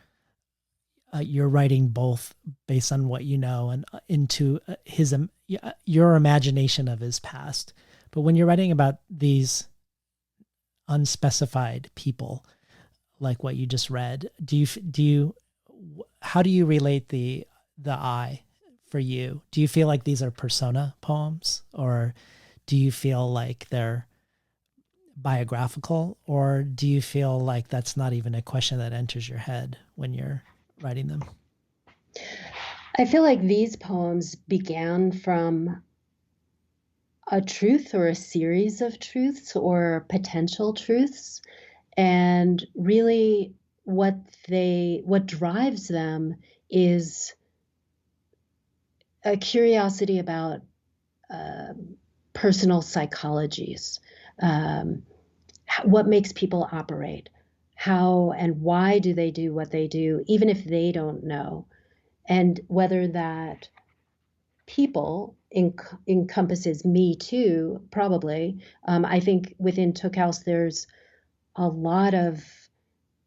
you're writing both based on what you know and into his your imagination of his past. But when you're writing about these unspecified people, like what you just read, how do you relate the I for you? Do you feel like these are persona poems, or do you feel like they're biographical, or do you feel like that's not even a question that enters your head when you're writing them? I feel like these poems began from a truth or a series of truths or potential truths, and really what drives them is a curiosity about personal psychologies, what makes people operate, how and why do they do what they do, even if they don't know, and whether that people encompasses me too, probably. I think within Took House, there's a lot of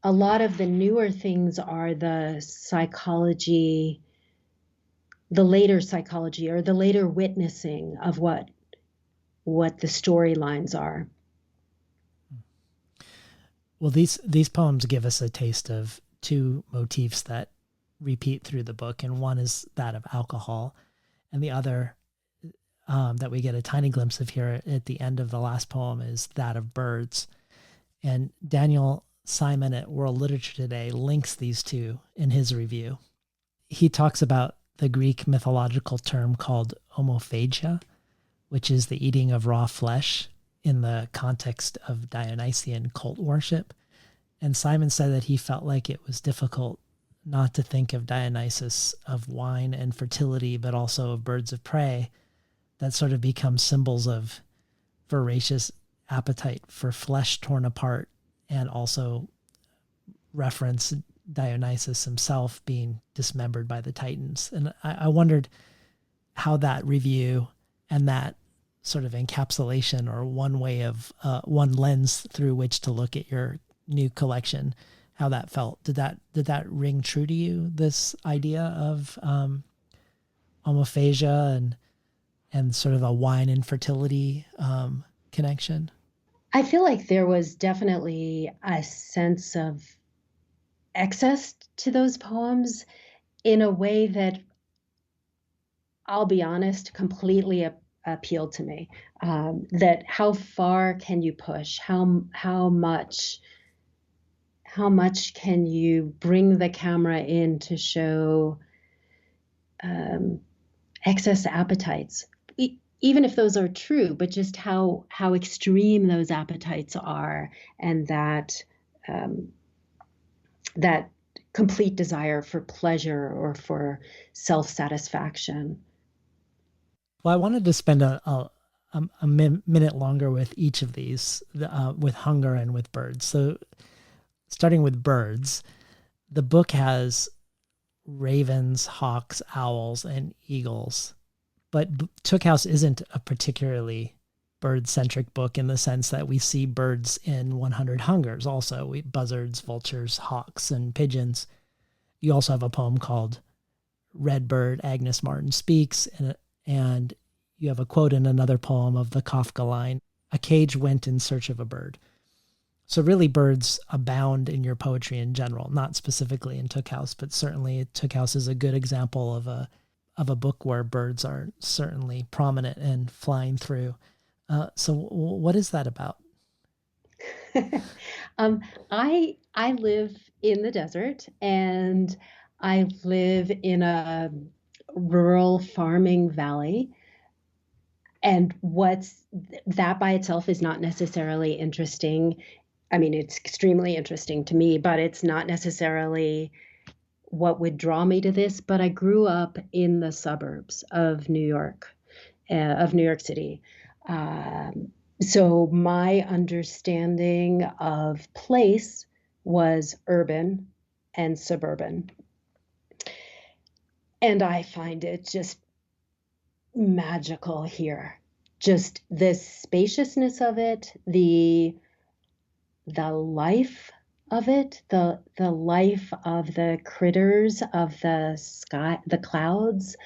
the newer things are the psychology, the later psychology or the later witnessing of what the storylines are. Well, these poems give us a taste of two motifs that repeat through the book, and one is that of alcohol, and the other that we get a tiny glimpse of here at the end of the last poem is that of birds. And Daniel Simon at World Literature Today links these two in his review. He talks about the Greek mythological term called homophagia, which is the eating of raw flesh in the context of Dionysian cult worship. And Simon said that he felt like it was difficult not to think of Dionysus, of wine and fertility, but also of birds of prey that sort of become symbols of voracious appetite for flesh torn apart, and also reference Dionysus himself being dismembered by the Titans. And I wondered how that review and that sort of encapsulation, or one way of one lens through which to look at your new collection, how that felt. Did that ring true to you, this idea of homophagia and sort of a wine and fertility connection? I feel like there was definitely a sense of excess to those poems in a way that, I'll be honest, completely appealed to me. That how far can you push? How much can you bring the camera in to show excess appetites? Even if those are true, but just how extreme those appetites are, and that that complete desire for pleasure or for self-satisfaction. Well, I wanted to spend a minute longer with each of these, with hunger and with birds. So starting with birds, the book has ravens, hawks, owls, and eagles. But Took House isn't a particularly bird-centric book in the sense that we see birds in 100 Hungers also. Buzzards, vultures, hawks, and pigeons. You also have a poem called Redbird, Agnes Martin Speaks, and you have a quote in another poem of the Kafka line, a cage went in search of a bird. So really birds abound in your poetry in general, not specifically in Took House, but certainly Took House is a good example of a book where birds are certainly prominent and flying through. So what is that about? I live in the desert, and I live in a rural farming valley. And what's that by itself is not necessarily interesting. I mean, it's extremely interesting to me, but it's not necessarily what would draw me to this. But I grew up in the suburbs of New York City. So my understanding of place was urban and suburban. And I find it just magical here. Just the spaciousness of it, the life of it, the life of the critters, of the sky, the clouds.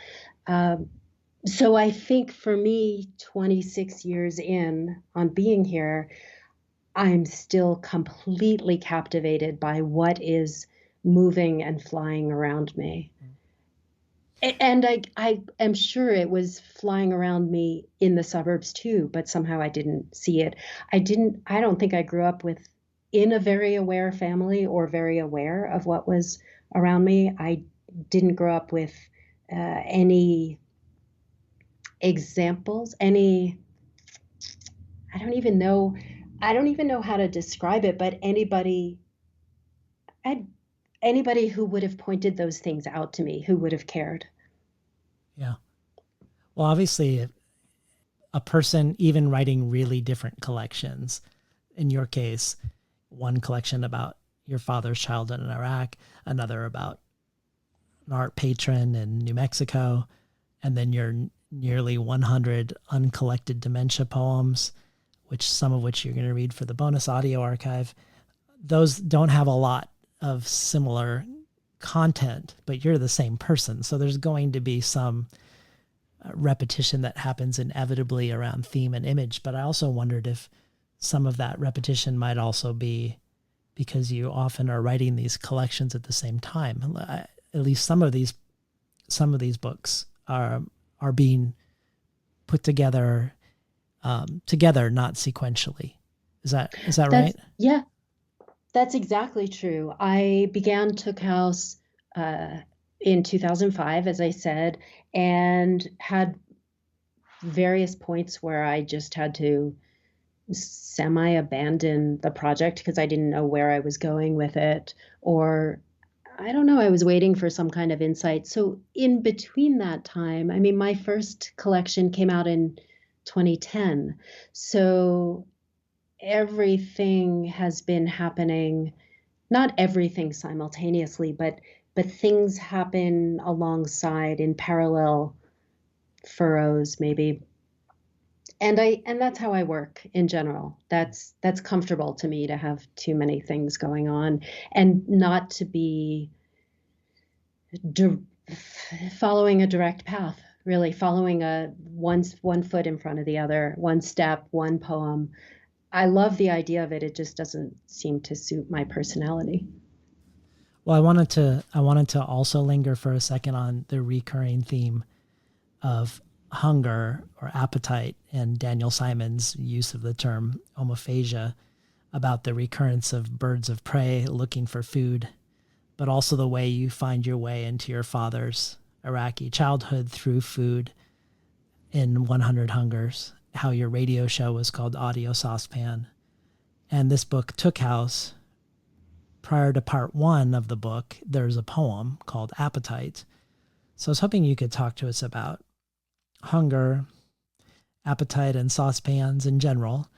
So I think for me, 26 years in on being here, I'm still completely captivated by what is moving and flying around me. And I am sure it was flying around me in the suburbs too, but somehow I didn't see it. I don't think I grew up in a very aware family or very aware of what was around me. I didn't grow up with any examples, I don't even know, how to describe it, but anybody who would have pointed those things out to me, who would have cared. Yeah. Well, obviously, a person even writing really different collections, in your case, one collection about your father's childhood in Iraq, another about an art patron in New Mexico, and then your nearly 100 uncollected dementia poems, some of which you're going to read for the bonus audio archive. Those don't have a lot of similar content, but you're the same person. So there's going to be some repetition that happens inevitably around theme and image. But I also wondered if some of that repetition might also be because you often are writing these collections at the same time. At least some of these books are being put together, not sequentially. Is that right? Yeah, that's exactly true. I began Took House in 2005, as I said, and had various points where I just had to semi-abandon the project because I didn't know where I was going with it, or I don't know, I was waiting for some kind of insight. So in between that time, I mean, my first collection came out in 2010. So everything has been happening, not everything simultaneously, but things happen alongside in parallel furrows maybe. And that's how I work in general. That's comfortable to me, to have too many things going on and not to be following a direct path, really following one foot in front of the other, one step, one poem. I love the idea of it. It just doesn't seem to suit my personality. Well, I wanted to also linger for a second on the recurring theme of hunger or appetite and Daniel Simon's use of the term homophagia, about the recurrence of birds of prey looking for food, but also the way you find your way into your father's Iraqi childhood through food in 100 Hungers, how your radio show was called Audio Saucepan. And this book, Took House, prior to part one of the book, there's a poem called Appetite. So I was hoping you could talk to us about hunger, appetite and saucepans in general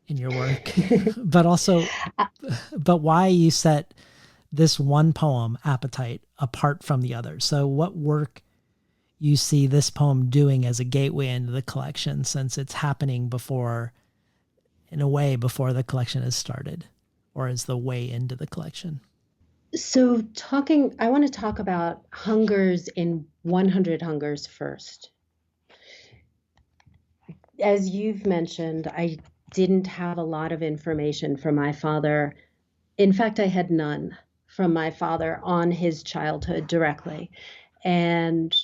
in your work, but also, but why you set this one poem, Appetite, apart from the others. So what work you see this poem doing as a gateway into the collection, since it's happening before, in a way, before the collection has started, or as the way into the collection? So, I want to talk about hungers in 100 Hungers first. As you've mentioned, I didn't have a lot of information from my father. In fact, I had none from my father on his childhood directly. And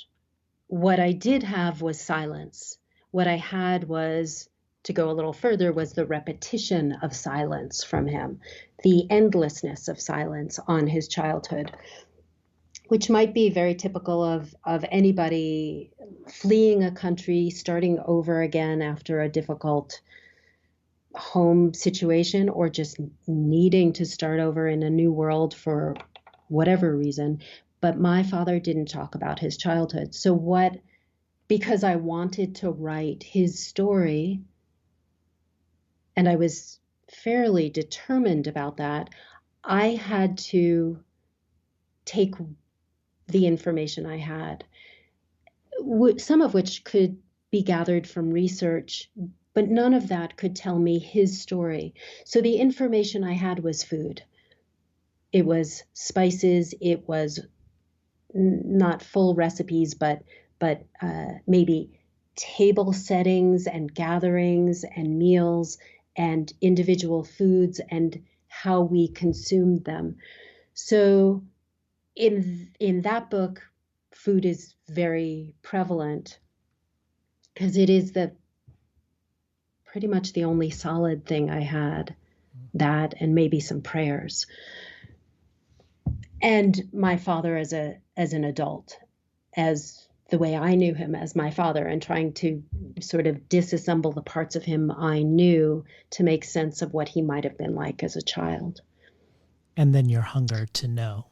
what I did have was silence. What I had was, to go a little further, was the repetition of silence from him, the endlessness of silence on his childhood, which might be very typical of anybody fleeing a country, starting over again after a difficult home situation, or just needing to start over in a new world for whatever reason. But my father didn't talk about his childhood. So because I wanted to write his story, and I was fairly determined about that, I had to take the information I had, some of which could be gathered from research, but none of that could tell me his story. So the information I had was food. It was spices. It was not full recipes, but maybe table settings and gatherings and meals and individual foods and how we consumed them. So in that book, food is very prevalent because it is pretty much the only solid thing I had, that and maybe some prayers. And my father as an adult, as the way I knew him as my father, and trying to sort of disassemble the parts of him I knew to make sense of what he might have been like as a child. And then your hunger to know.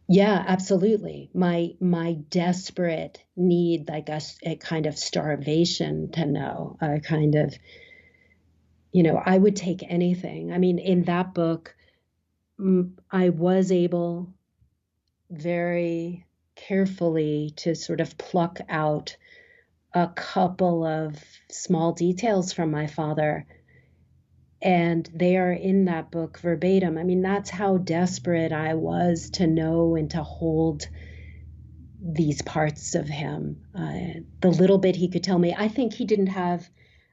Yeah, absolutely. My desperate need, like a kind of starvation to know, a kind of, I would take anything. I mean, in that book, I was able very carefully to sort of pluck out a couple of small details from my father, and they are in that book verbatim. I mean, that's how desperate I was to know and to hold these parts of him. The little bit he could tell me, I think he didn't have,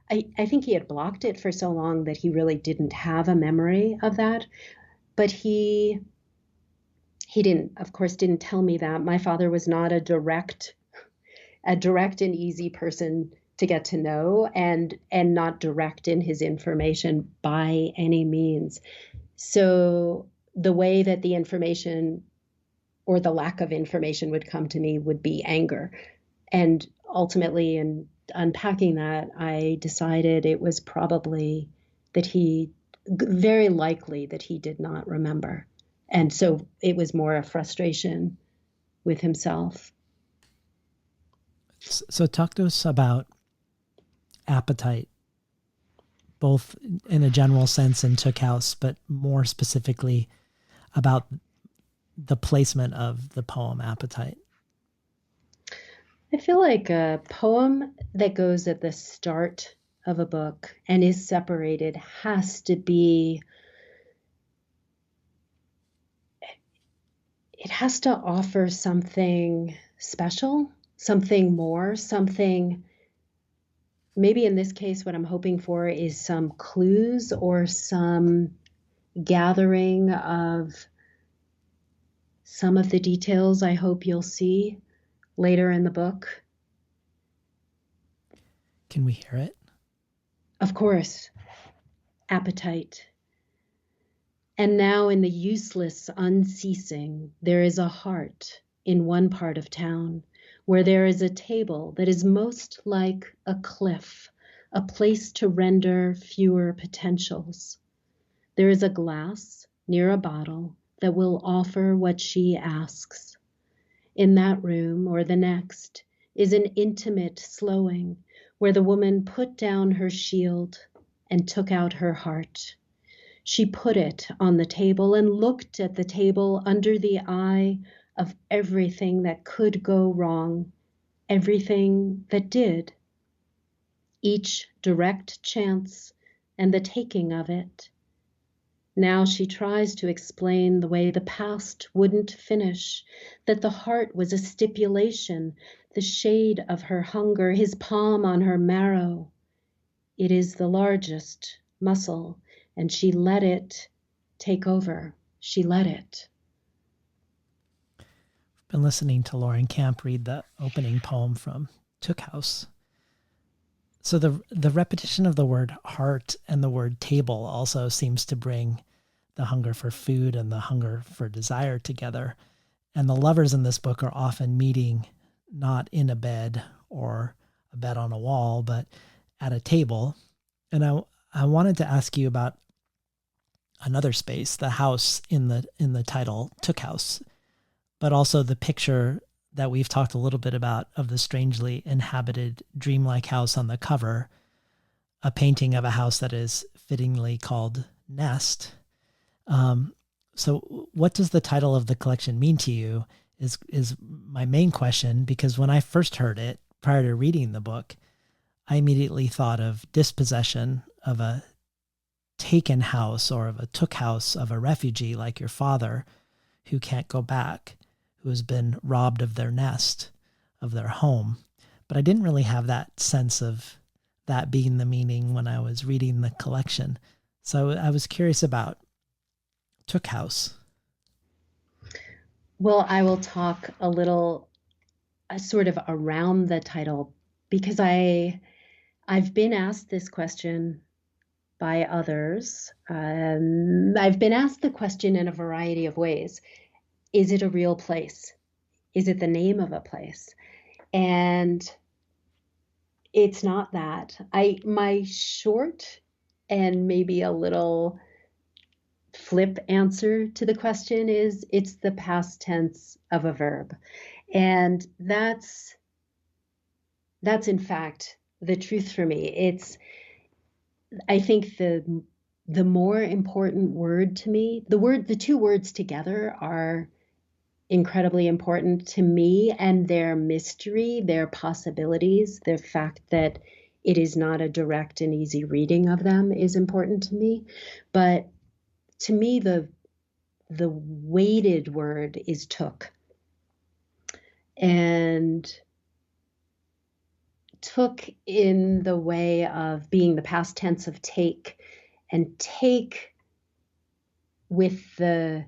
I think he had blocked it for so long that he really didn't have a memory of that. But he didn't, of course, didn't tell me that. My father was not a direct and easy person to get to know, and not direct in his information by any means. So the way that the information or the lack of information would come to me would be anger. And ultimately, in unpacking that, I decided it was probably very likely that he did not remember. And so it was more a frustration with himself. So talk to us about appetite, both in a general sense in Took House, but more specifically about the placement of the poem Appetite. I feel like a poem that goes at the start of a book and is separated has to be, it has to offer something special, something more, something, maybe in this case, what I'm hoping for is some clues or some gathering of some of the details I hope you'll see later in the book. Can we hear it? Of course. Appetite. And now in the useless unceasing, there is a heart in one part of town where there is a table that is most like a cliff, a place to render fewer potentials. There is a glass near a bottle that will offer what she asks. In that room or the next is an intimate slowing where the woman put down her shield and took out her heart. She put it on the table and looked at the table under the eye of everything that could go wrong, everything that did, each direct chance and the taking of it. Now she tries to explain the way the past wouldn't finish, that the heart was a stipulation, the shade of her hunger, his palm on her marrow. It is the largest muscle, and she let it take over. She let it. I've been listening to Lauren Camp read the opening poem from Took House. So the repetition of the word heart and the word table also seems to bring the hunger for food and the hunger for desire together. And the lovers in this book are often meeting not in a bed or a bed on a wall, but at a table. And I wanted to ask you about another space, the house in the title, Took House, but also the picture that we've talked a little bit about of the strangely inhabited dreamlike house on the cover, a painting of a house that is fittingly called Nest. So what does the title of the collection mean to you is my main question, because when I first heard it prior to reading the book, I immediately thought of dispossession, of a taken house or of a took house of a refugee like your father who can't go back, who has been robbed of their nest, of their home. But I didn't really have that sense of that being the meaning when I was reading the collection. So I was curious about Took House. Well, I will talk a little sort of around the title because I've been asked this question by others. I've been asked the question in a variety of ways. Is it a real place? Is it the name of a place? And it's not that. My short and maybe a little flip answer to the question is it's the past tense of a verb. And that's in fact the truth for me. I think the more important word to me, the two words together are incredibly important to me, and their mystery, their possibilities, the fact that it is not a direct and easy reading of them is important to me. But to me, the weighted word is took. And took in the way of being the past tense of take, and take with the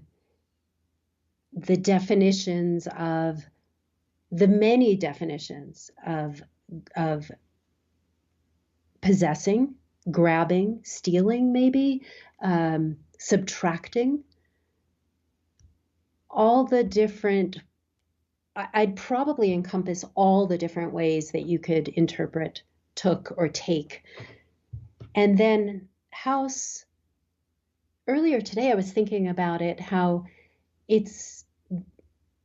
definitions of the many definitions of possessing, grabbing, stealing, maybe, subtracting, all the different, I'd probably encompass all the different ways that you could interpret took or take. And then house, earlier today I was thinking about it, how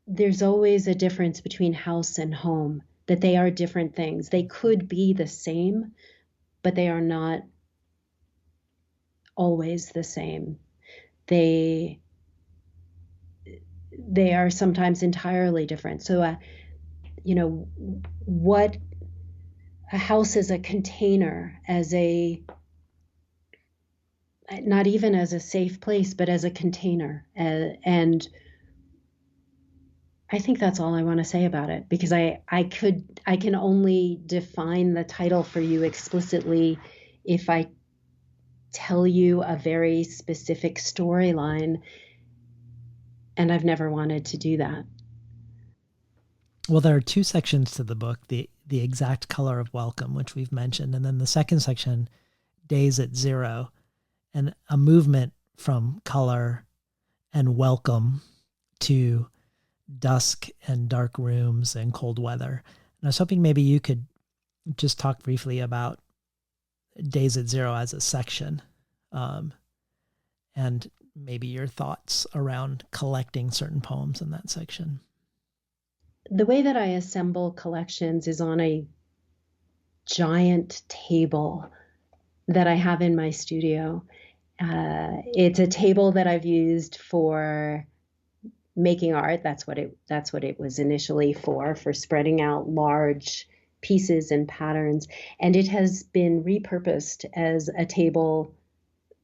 there's always a difference between house and home, that they are different things. They could be the same, but they are not always the same. They are sometimes entirely different. So, what a house is a container, not even as a safe place, but as a container. And I think that's all I want to say about it, because I can only define the title for you explicitly if I tell you a very specific storyline, and I've never wanted to do that. Well, there are two sections to the book, the exact color of welcome, which we've mentioned, and then the second section, days at zero, and a movement from color and welcome to dusk and dark rooms and cold weather. And I was hoping maybe you could just talk briefly about days at zero as a section, and maybe your thoughts around collecting certain poems in that section. The way that I assemble collections is on a giant table that I have in my studio. It's a table that I've used for making art. That's what it was initially for spreading out large pieces and patterns. And it has been repurposed as a table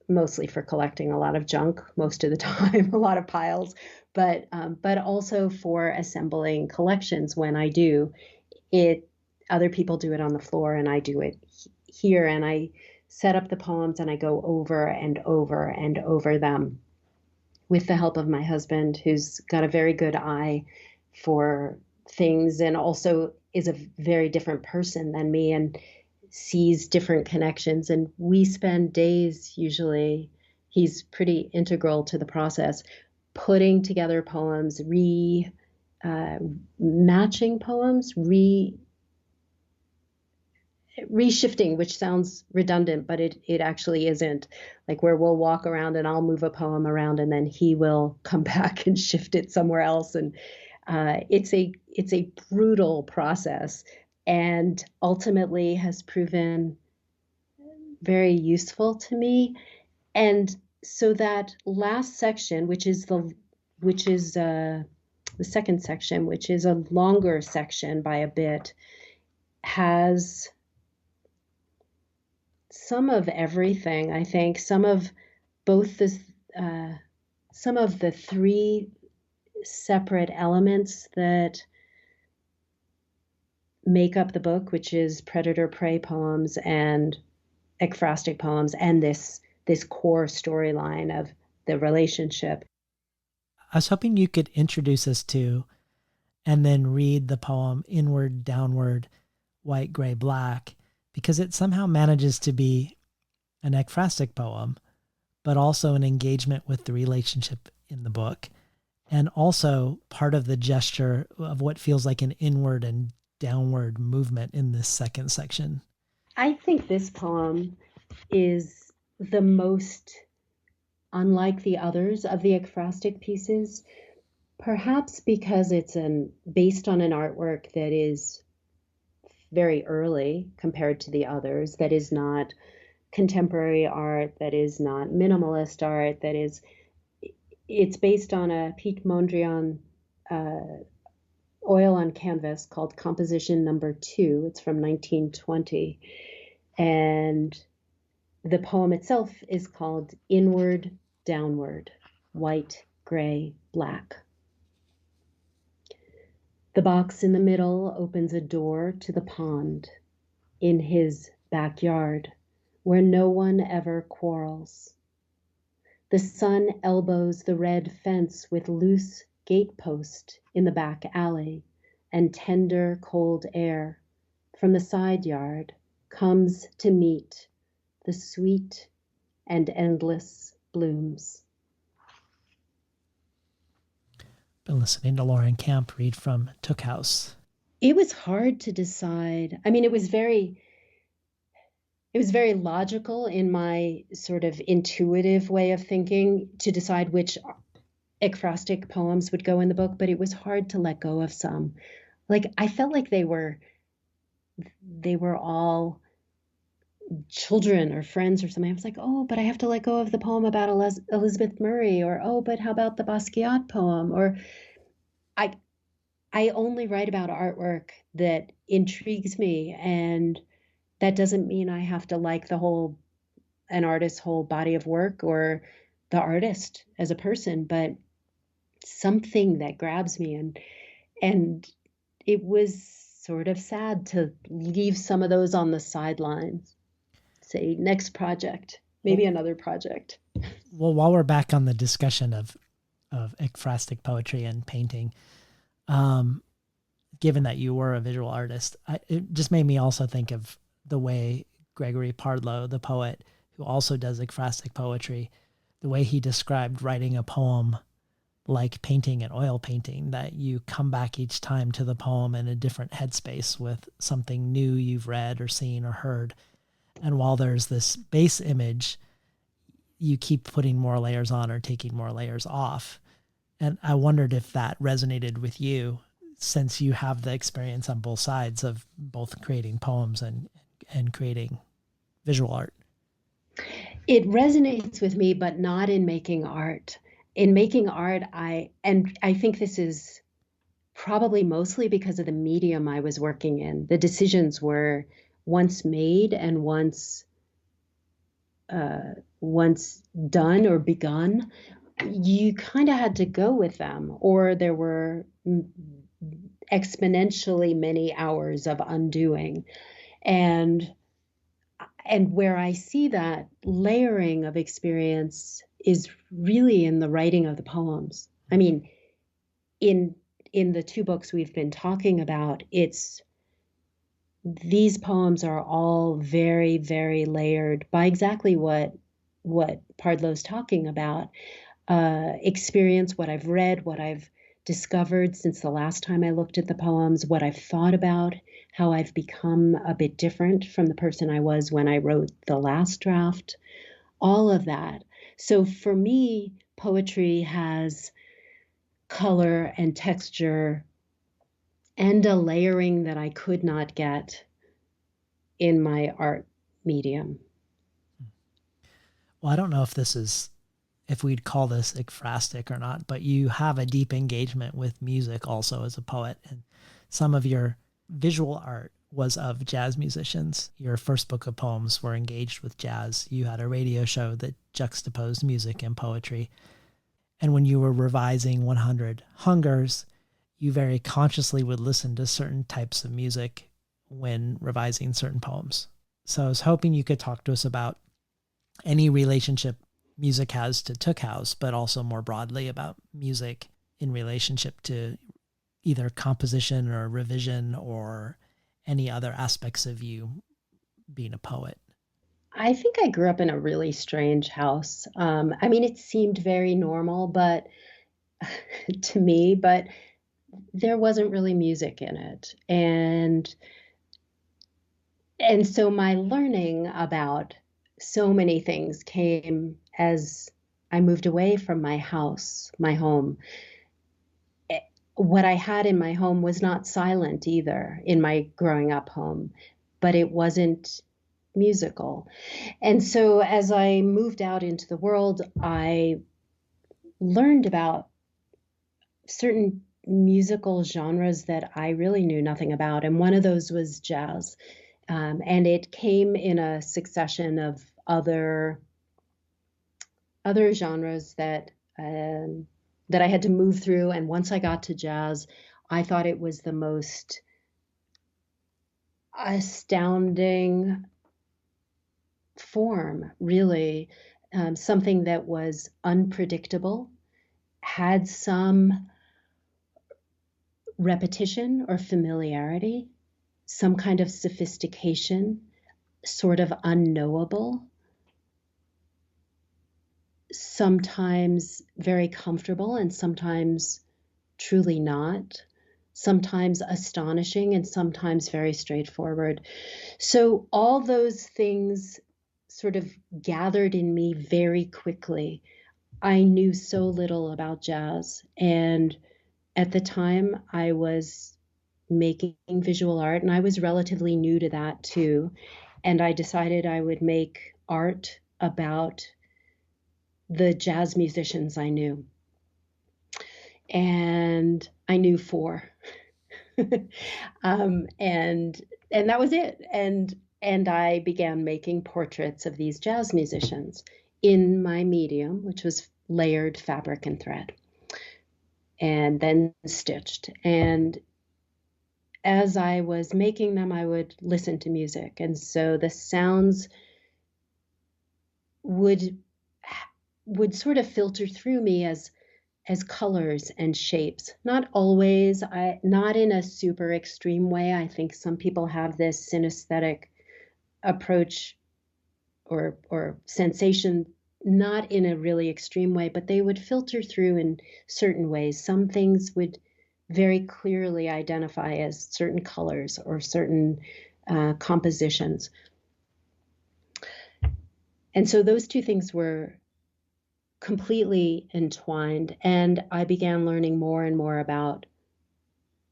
mostly for collecting a lot of junk most of the time, a lot of piles, but also for assembling collections when I do it. Other people do it on the floor and I do it here, and I set up the poems and I go over and over and over them with the help of my husband, who's got a very good eye for things and also is a very different person than me and sees different connections. And we spend days, usually, he's pretty integral to the process, putting together poems, matching poems, reshifting, which sounds redundant, but it actually isn't. Like where we'll walk around and I'll move a poem around and then he will come back and shift it somewhere else. And it's a brutal process, and ultimately has proven very useful to me. And so that last section, which is the second section, which is a longer section by a bit, has some of everything. I think some of the three separate elements that make up the book, which is predator-prey poems and ekphrastic poems, and this core storyline of the relationship. I was hoping you could introduce us to and then read the poem Inward, Downward, White, Gray, Black, because it somehow manages to be an ekphrastic poem, but also an engagement with the relationship in the book, and also part of the gesture of what feels like an inward and downward movement in this second section. I think this poem is the most unlike the others of the ekphrastic pieces, perhaps because it's based on an artwork that is very early compared to the others, that is not contemporary art, that is not minimalist art, it's based on a Piet Mondrian oil on canvas called Composition Number 2. It's from 1920. And the poem itself is called Inward, Downward, White, Gray, Black. The box in the middle opens a door to the pond in his backyard where no one ever quarrels. The sun elbows the red fence with loose gatepost in the back alley, and tender, cold air from the side yard comes to meet the sweet and endless blooms. Been listening to Lauren Camp read from Took House. It was hard to decide. I mean, it was very logical in my sort of intuitive way of thinking to decide which ekphrastic poems would go in the book, but it was hard to let go of some. Like I felt like they were all children or friends or something. I was like, oh, but I have to let go of the poem about Elizabeth Murray, or oh, but how about the Basquiat poem? Or I only write about artwork that intrigues me, and that doesn't mean I have to like an artist's whole body of work or the artist as a person, but something that grabs me. And it was sort of sad to leave some of those on the sidelines. Say next project, maybe another project. Well, while we're back on the discussion of ekphrastic poetry and painting, given that you were a visual artist, it just made me also think of the way Gregory Pardlo, the poet who also does ekphrastic poetry, the way he described writing a poem like painting and oil painting, that you come back each time to the poem in a different headspace with something new you've read or seen or heard. And while there's this base image, you keep putting more layers on or taking more layers off. And I wondered if that resonated with you, since you have the experience on both sides of both creating poems and and creating visual art? It resonates with me, but not in making art. In making art, I think this is probably mostly because of the medium I was working in. The decisions were once made and once done or begun, you kind of had to go with them, or there were exponentially many hours of undoing. And where I see that layering of experience is really in the writing of the poems. I mean, in the two books we've been talking about, these poems are all very, very layered by exactly what Pardlow's talking about. Experience, what I've read, what I've discovered since the last time I looked at the poems, what I've thought about, how I've become a bit different from the person I was when I wrote the last draft, all of that. So for me, poetry has color and texture and a layering that I could not get in my art medium. Well, I don't know if we'd call this ekphrastic or not, but you have a deep engagement with music also as a poet. And some of your visual art was of jazz musicians. Your first book of poems were engaged with jazz. You had a radio show that juxtaposed music and poetry. And when you were revising 100 Hungers, you very consciously would listen to certain types of music when revising certain poems. So I was hoping you could talk to us about any relationship music has to Tuckhouse, but also more broadly about music in relationship to either composition or revision or any other aspects of you being a poet. I think I grew up in a really strange house. I mean, it seemed very normal, but to me, but there wasn't really music in it. And so my learning about so many things came as I moved away from my house, my home. What I had in my home was not silent either in my growing up home, but it wasn't musical. And so as I moved out into the world, I learned about certain musical genres that I really knew nothing about. And one of those was jazz. And it came in a succession of other genres that I had to move through. And once I got to jazz, I thought it was the most astounding form, really, something that was unpredictable, had some repetition or familiarity, some kind of sophistication, sort of unknowable, sometimes very comfortable and sometimes truly not, sometimes astonishing and sometimes very straightforward. So all those things sort of gathered in me very quickly. I knew so little about jazz, and at the time I was making visual art, and I was relatively new to that too. And I decided I would make art about the jazz musicians I knew. And I knew four. And that was it. And I began making portraits of these jazz musicians in my medium, which was layered fabric and thread, and then stitched. And as I was making them, I would listen to music. And so the sounds would sort of filter through me as colors and shapes. Not always, not in a super extreme way. I think some people have this synesthetic approach or sensation, not in a really extreme way, but they would filter through in certain ways. Some things would very clearly identify as certain colors or certain compositions. And so those two things were completely entwined, and I began learning more and more about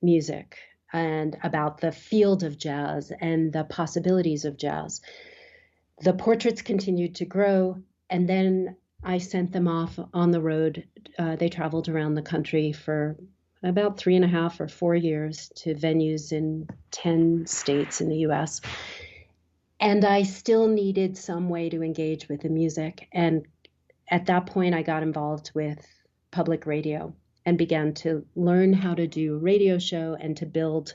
music. and about the field of jazz and the possibilities of jazz. The portraits continued to grow, and then I sent them off on the road. They traveled around the country for about 3.5 or 4 years to venues in 10 states in the US. And I still needed some way to engage with the music. And at that point, I got involved with public radio and began to learn how to do a radio show and to build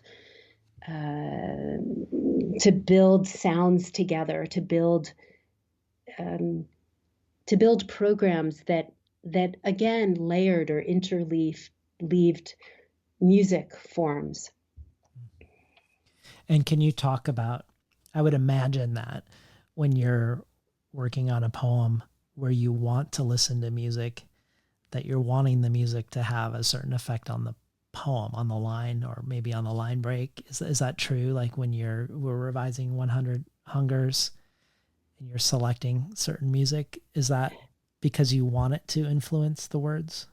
sounds together, to build programs that again layered or interleaved music forms. And can you talk about, I would imagine that when you're working on a poem where you want to listen to music, that you're wanting the music to have a certain effect on the poem, on the line, or maybe on the line break. Is that true? Like when we're revising 100 Hungers and you're selecting certain music, is that because you want it to influence the words?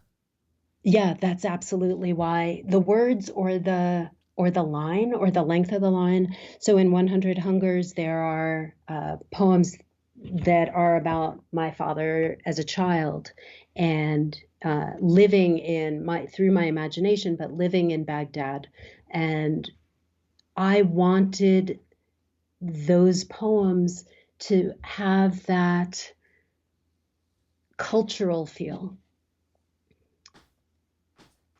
Yeah, that's absolutely why. The words or the line or the length of the line. So in 100 Hungers, there are poems that are about my father as a child and living through my imagination, but living in Baghdad. And I wanted those poems to have that cultural feel.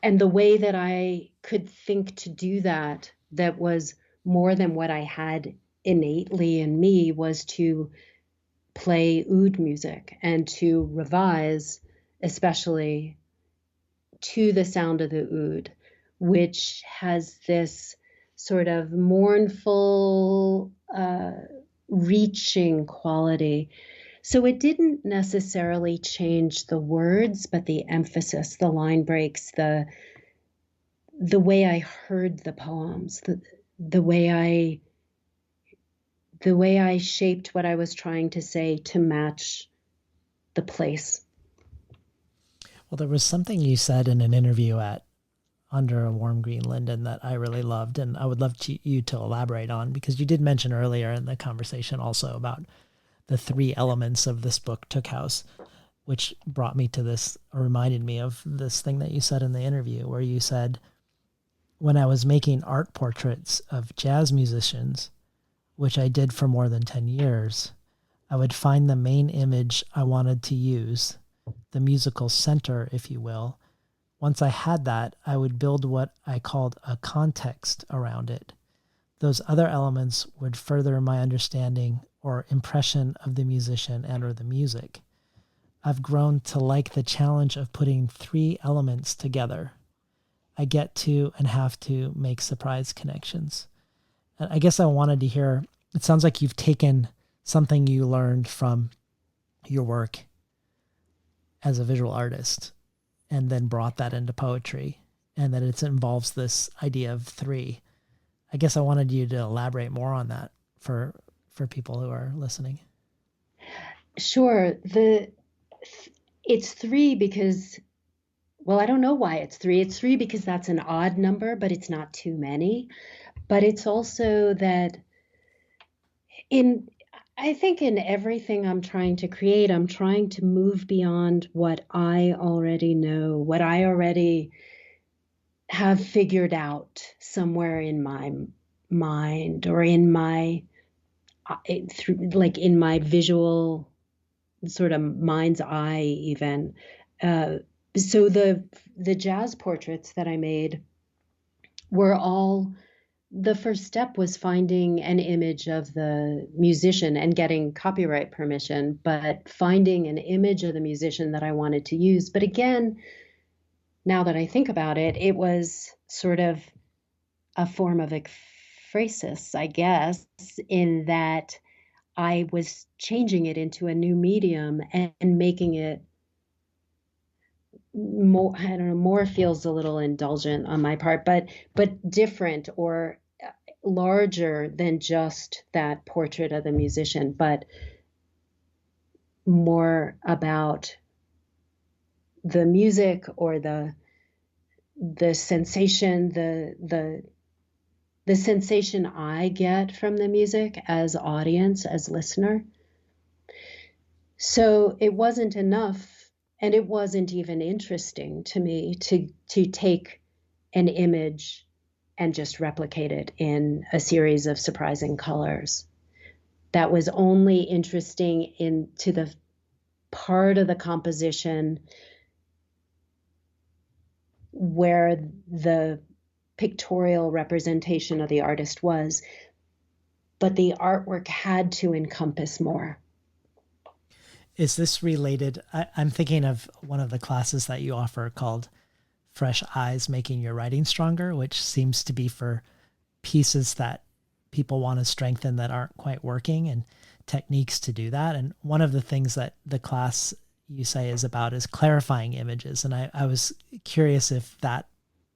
And the way that I could think to do that was more than what I had innately in me, was to play oud music and to revise, especially to the sound of the oud, which has this sort of mournful, reaching quality. So it didn't necessarily change the words, but the emphasis, the line breaks, the way I heard the poems, the way I shaped what I was trying to say to match the place. Well, there was something you said in an interview at Under a Warm Green Linden that I really loved, and I would love you to elaborate on, because you did mention earlier in the conversation also about the 3 elements of this book, Took House, which brought me to this, or reminded me of this thing that you said in the interview, where you said, when I was making art portraits of jazz musicians, which I did for more than 10 years, I would find the main image I wanted to use, the musical center, if you will. Once I had that, I would build what I called a context around it. Those other elements would further my understanding or impression of the musician and or the music. I've grown to like the challenge of putting 3 elements together. I get to and have to make surprise connections. And I guess I wanted to hear, it sounds like you've taken something you learned from your work as a visual artist and then brought that into poetry, and that it involves this idea of 3. I guess I wanted you to elaborate more on that for people who are listening. Sure. It's 3 because, well, I don't know why it's 3. It's 3 because that's an odd number, but it's not too many. But it's also that I think in everything I'm trying to create, I'm trying to move beyond what I already know, what I already have figured out somewhere in my mind or in my in my visual sort of mind's eye even. So the jazz portraits that I made were all, the first step was finding an image of the musician and getting copyright permission, but finding an image of the musician that I wanted to use. But again, now that I think about it, it was sort of a form of ekphrasis, I guess, in that I was changing it into a new medium and making it more, I don't know, more feels a little indulgent on my part, but different or larger than just that portrait of the musician, but more about the music or the sensation, the the sensation I get from the music as audience, as listener. So it wasn't enough, and it wasn't even interesting to me to take an image and just replicate it in a series of surprising colors. That was only interesting to the part of the composition where the pictorial representation of the artist was, but the artwork had to encompass more. Is this related? I'm thinking of one of the classes that you offer called Fresh Eyes Making Your Writing Stronger, which seems to be for pieces that people want to strengthen that aren't quite working, and techniques to do that. And one of the things that the class you say is about is clarifying images. And I was curious if that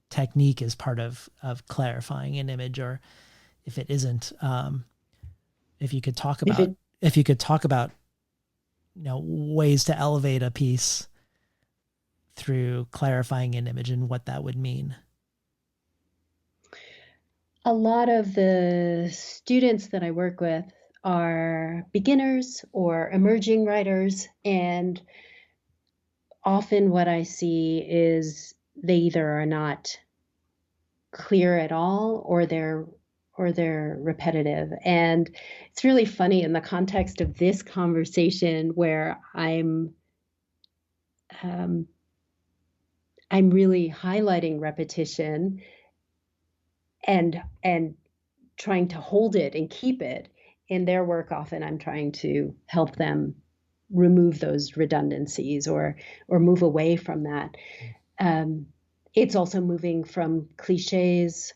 technique is part of clarifying an image, or if it isn't. If you could talk about ways to elevate a piece through clarifying an image and what that would mean. A lot of the students that I work with are beginners or emerging writers, and often what I see is they either are not clear at all, or they're repetitive. And it's really funny in the context of this conversation where I'm really highlighting repetition and trying to hold it and keep it. In their work, often I'm trying to help them remove those redundancies or move away from that. It's also moving from cliches.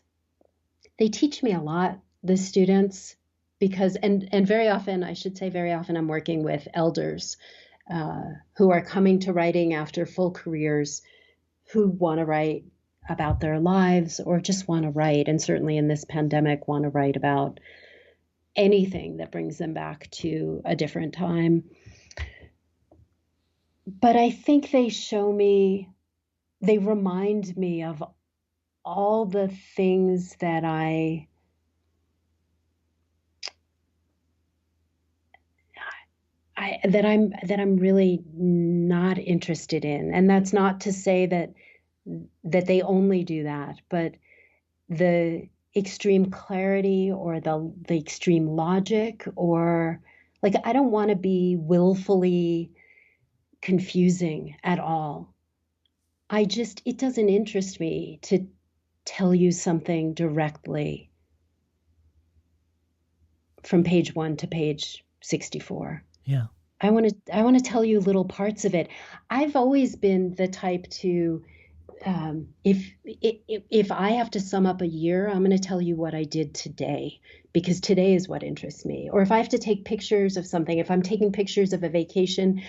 They teach me a lot, the students, because, and very often, I should say very often, I'm working with elders who are coming to writing after full careers, who want to write about their lives or just want to write, and certainly in this pandemic, want to write about anything that brings them back to a different time. But I think they remind me of all the things that I'm really not interested in. And that's not to say that they only do that, but the extreme clarity or the extreme logic, or like, I don't want to be willfully confusing at all. It doesn't interest me to tell you something directly from page 1 to page 64. Yeah. I want to tell you little parts of it. I've always been the type to, if I have to sum up a year, I'm going to tell you what I did today, because today is what interests me. Or if I have to take pictures of something, if I'm taking pictures of a vacation,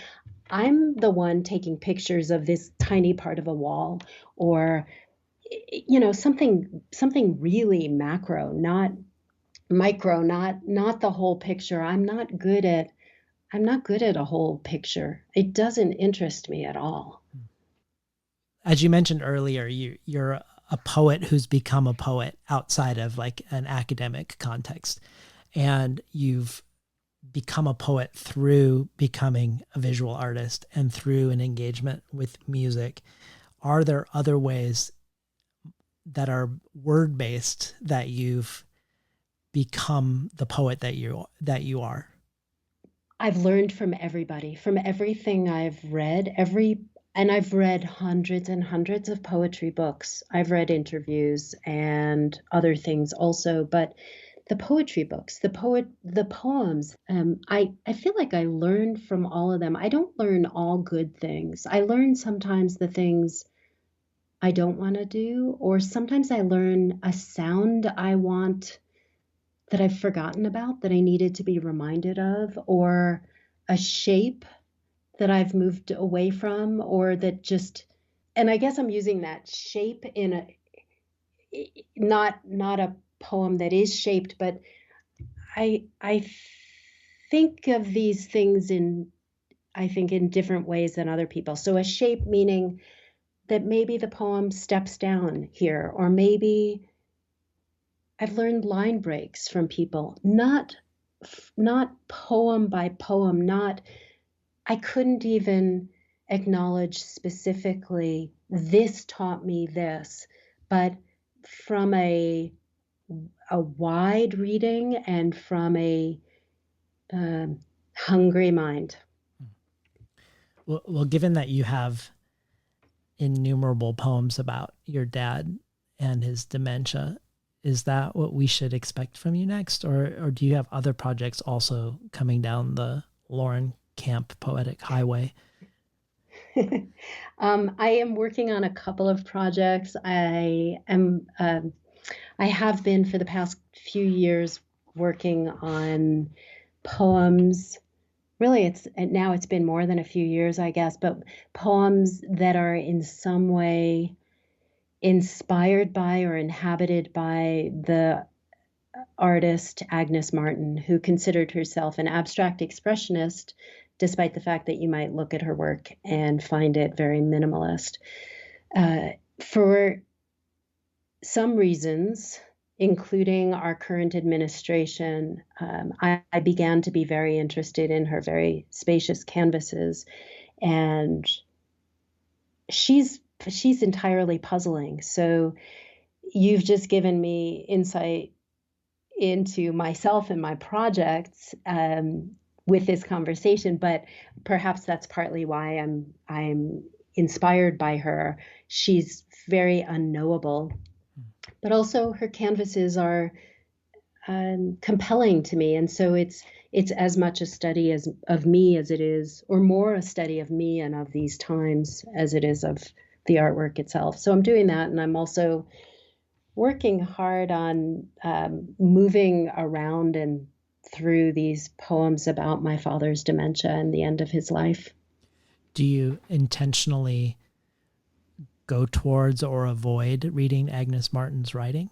I'm the one taking pictures of this tiny part of a wall, or something really macro, not micro, not the whole picture. I'm not good at a whole picture. It doesn't interest me at all. As you mentioned earlier, you're a poet who's become a poet outside of like an academic context, and you've become a poet through becoming a visual artist and through an engagement with music. Are there other ways that are word-based that you've become the poet that you are? I've learned from everybody, from everything I've read, and I've read hundreds and hundreds of poetry books. I've read interviews and other things also, but the poetry books, the poems, I feel like I learn from all of them. I don't learn all good things. I learn sometimes the things I don't want to do, or sometimes I learn a sound I want that I've forgotten about, that I needed to be reminded of, or a shape that I've moved away from, or that just, and I guess I'm using that shape in not a poem that is shaped, but I think of these things in different ways than other people. So a shape meaning that maybe the poem steps down here, or maybe I've learned line breaks from people, not poem by poem, not I couldn't even acknowledge specifically this taught me this, but from a wide reading and from a hungry mind. Well, given that you have innumerable poems about your dad and his dementia, is that what we should expect from you next? Or do you have other projects also coming down the Lauren Camp poetic highway? I am working on a couple of projects. I have been for the past few years working on poems. Really, it's been more than a few years, I guess, but poems that are in some way inspired by or inhabited by the artist Agnes Martin, who considered herself an abstract expressionist, despite the fact that you might look at her work and find it very minimalist. For some reasons, including our current administration, I began to be very interested in her very spacious canvases, and she's entirely puzzling. So you've just given me insight into myself and my projects with this conversation, but perhaps that's partly why I'm inspired by her. She's very unknowable, but also her canvases are compelling to me, and so it's as much a study of me as it is, or more a study of me and of these times as it is of the artwork itself. So I'm doing that, and I'm also working hard on moving around and through these poems about my father's dementia and the end of his life. Do you intentionally go towards or avoid reading Agnes Martin's writing?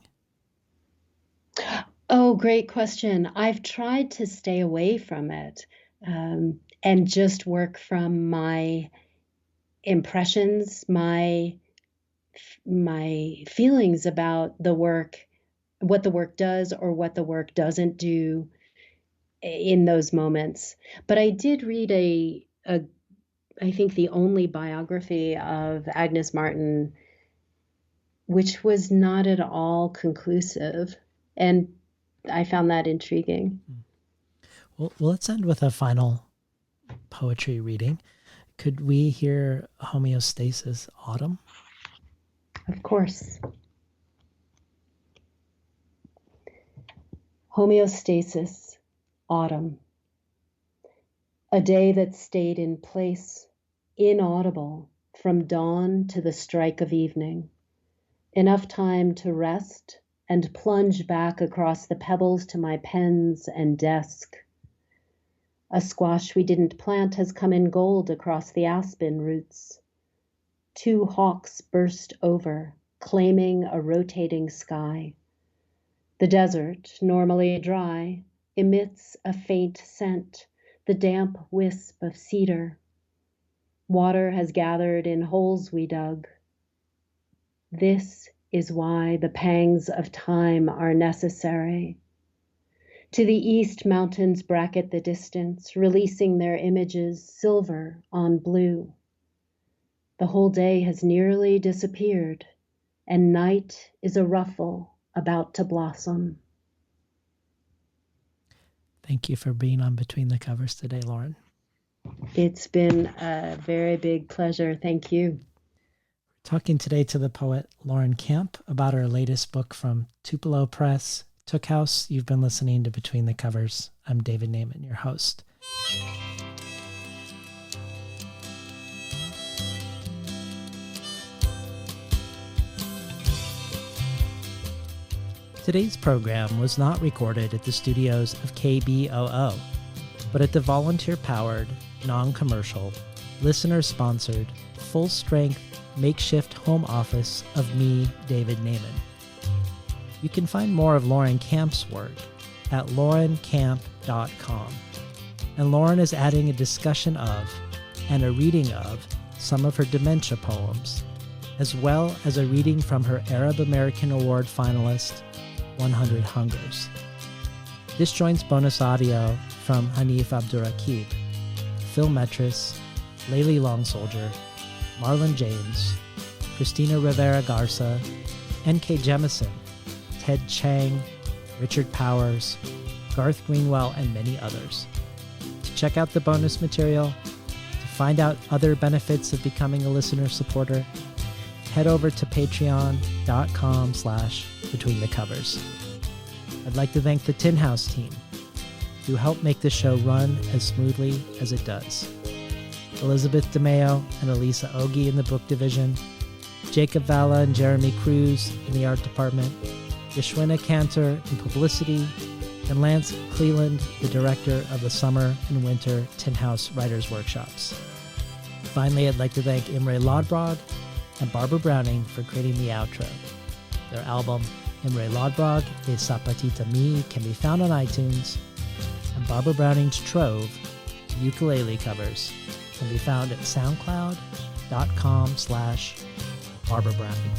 Oh, great question. I've tried to stay away from it and just work from my impressions, my feelings about the work, what the work does or what the work doesn't do in those moments. But I did read I think the only biography of Agnes Martin, which was not at all conclusive, and I found that intriguing. Well, let's end with a final poetry reading. Could we hear Homeostasis, Autumn? Of course. Homeostasis, Autumn. A day that stayed in place, inaudible, from dawn to the strike of evening. Enough time to rest and plunge back across the pebbles to my pens and desk. A squash we didn't plant has come in gold across the aspen roots. 2 hawks burst over, claiming a rotating sky. The desert, normally dry, emits a faint scent, the damp wisp of cedar. Water has gathered in holes we dug. This is why the pangs of time are necessary. To the east, mountains bracket the distance, releasing their images silver on blue. The whole day has nearly disappeared, and night is a ruffle about to blossom. Thank you for being on Between the Covers today, Lauren. It's been a very big pleasure. Thank you. Talking today to the poet Lauren Camp about her latest book from Tupelo Press, Took House. You've been listening to Between the Covers. I'm David Naiman, your host. Today's program was not recorded at the studios of KBOO, but at the volunteer-powered, non-commercial, listener-sponsored, full-strength, makeshift home office of me, David Naiman. You can find more of Lauren Camp's work at laurencamp.com. And Lauren is adding a discussion of and a reading of some of her dementia poems, as well as a reading from her Arab American Award finalist 100 Hungers. Disjoints bonus audio from Hanif Abdurraqib, Phil Metris, Layli Long Soldier, Marlon James, Christina Rivera Garza, N.K. Jemison, Ted Chang, Richard Powers, Garth Greenwell, and many others. To check out the bonus material, to find out other benefits of becoming a listener supporter, head over to patreon.com/betweenthecovers. I'd like to thank the Tin House team, who help make the show run as smoothly as it does. Elizabeth DeMeo and Elisa Ogie in the book division, Jacob Valla and Jeremy Cruz in the art department, Yashwina Cantor in publicity, and Lance Cleland, the director of the summer and winter Tin House Writers Workshops. Finally, I'd like to thank Imre Lodbrog and Barbara Browning for creating the outro. Their album, Imre Lodbrog de Sapatita Mi, can be found on iTunes, and Barbara Browning's Trove, ukulele covers, can be found at soundcloud.com/Barbara Browning.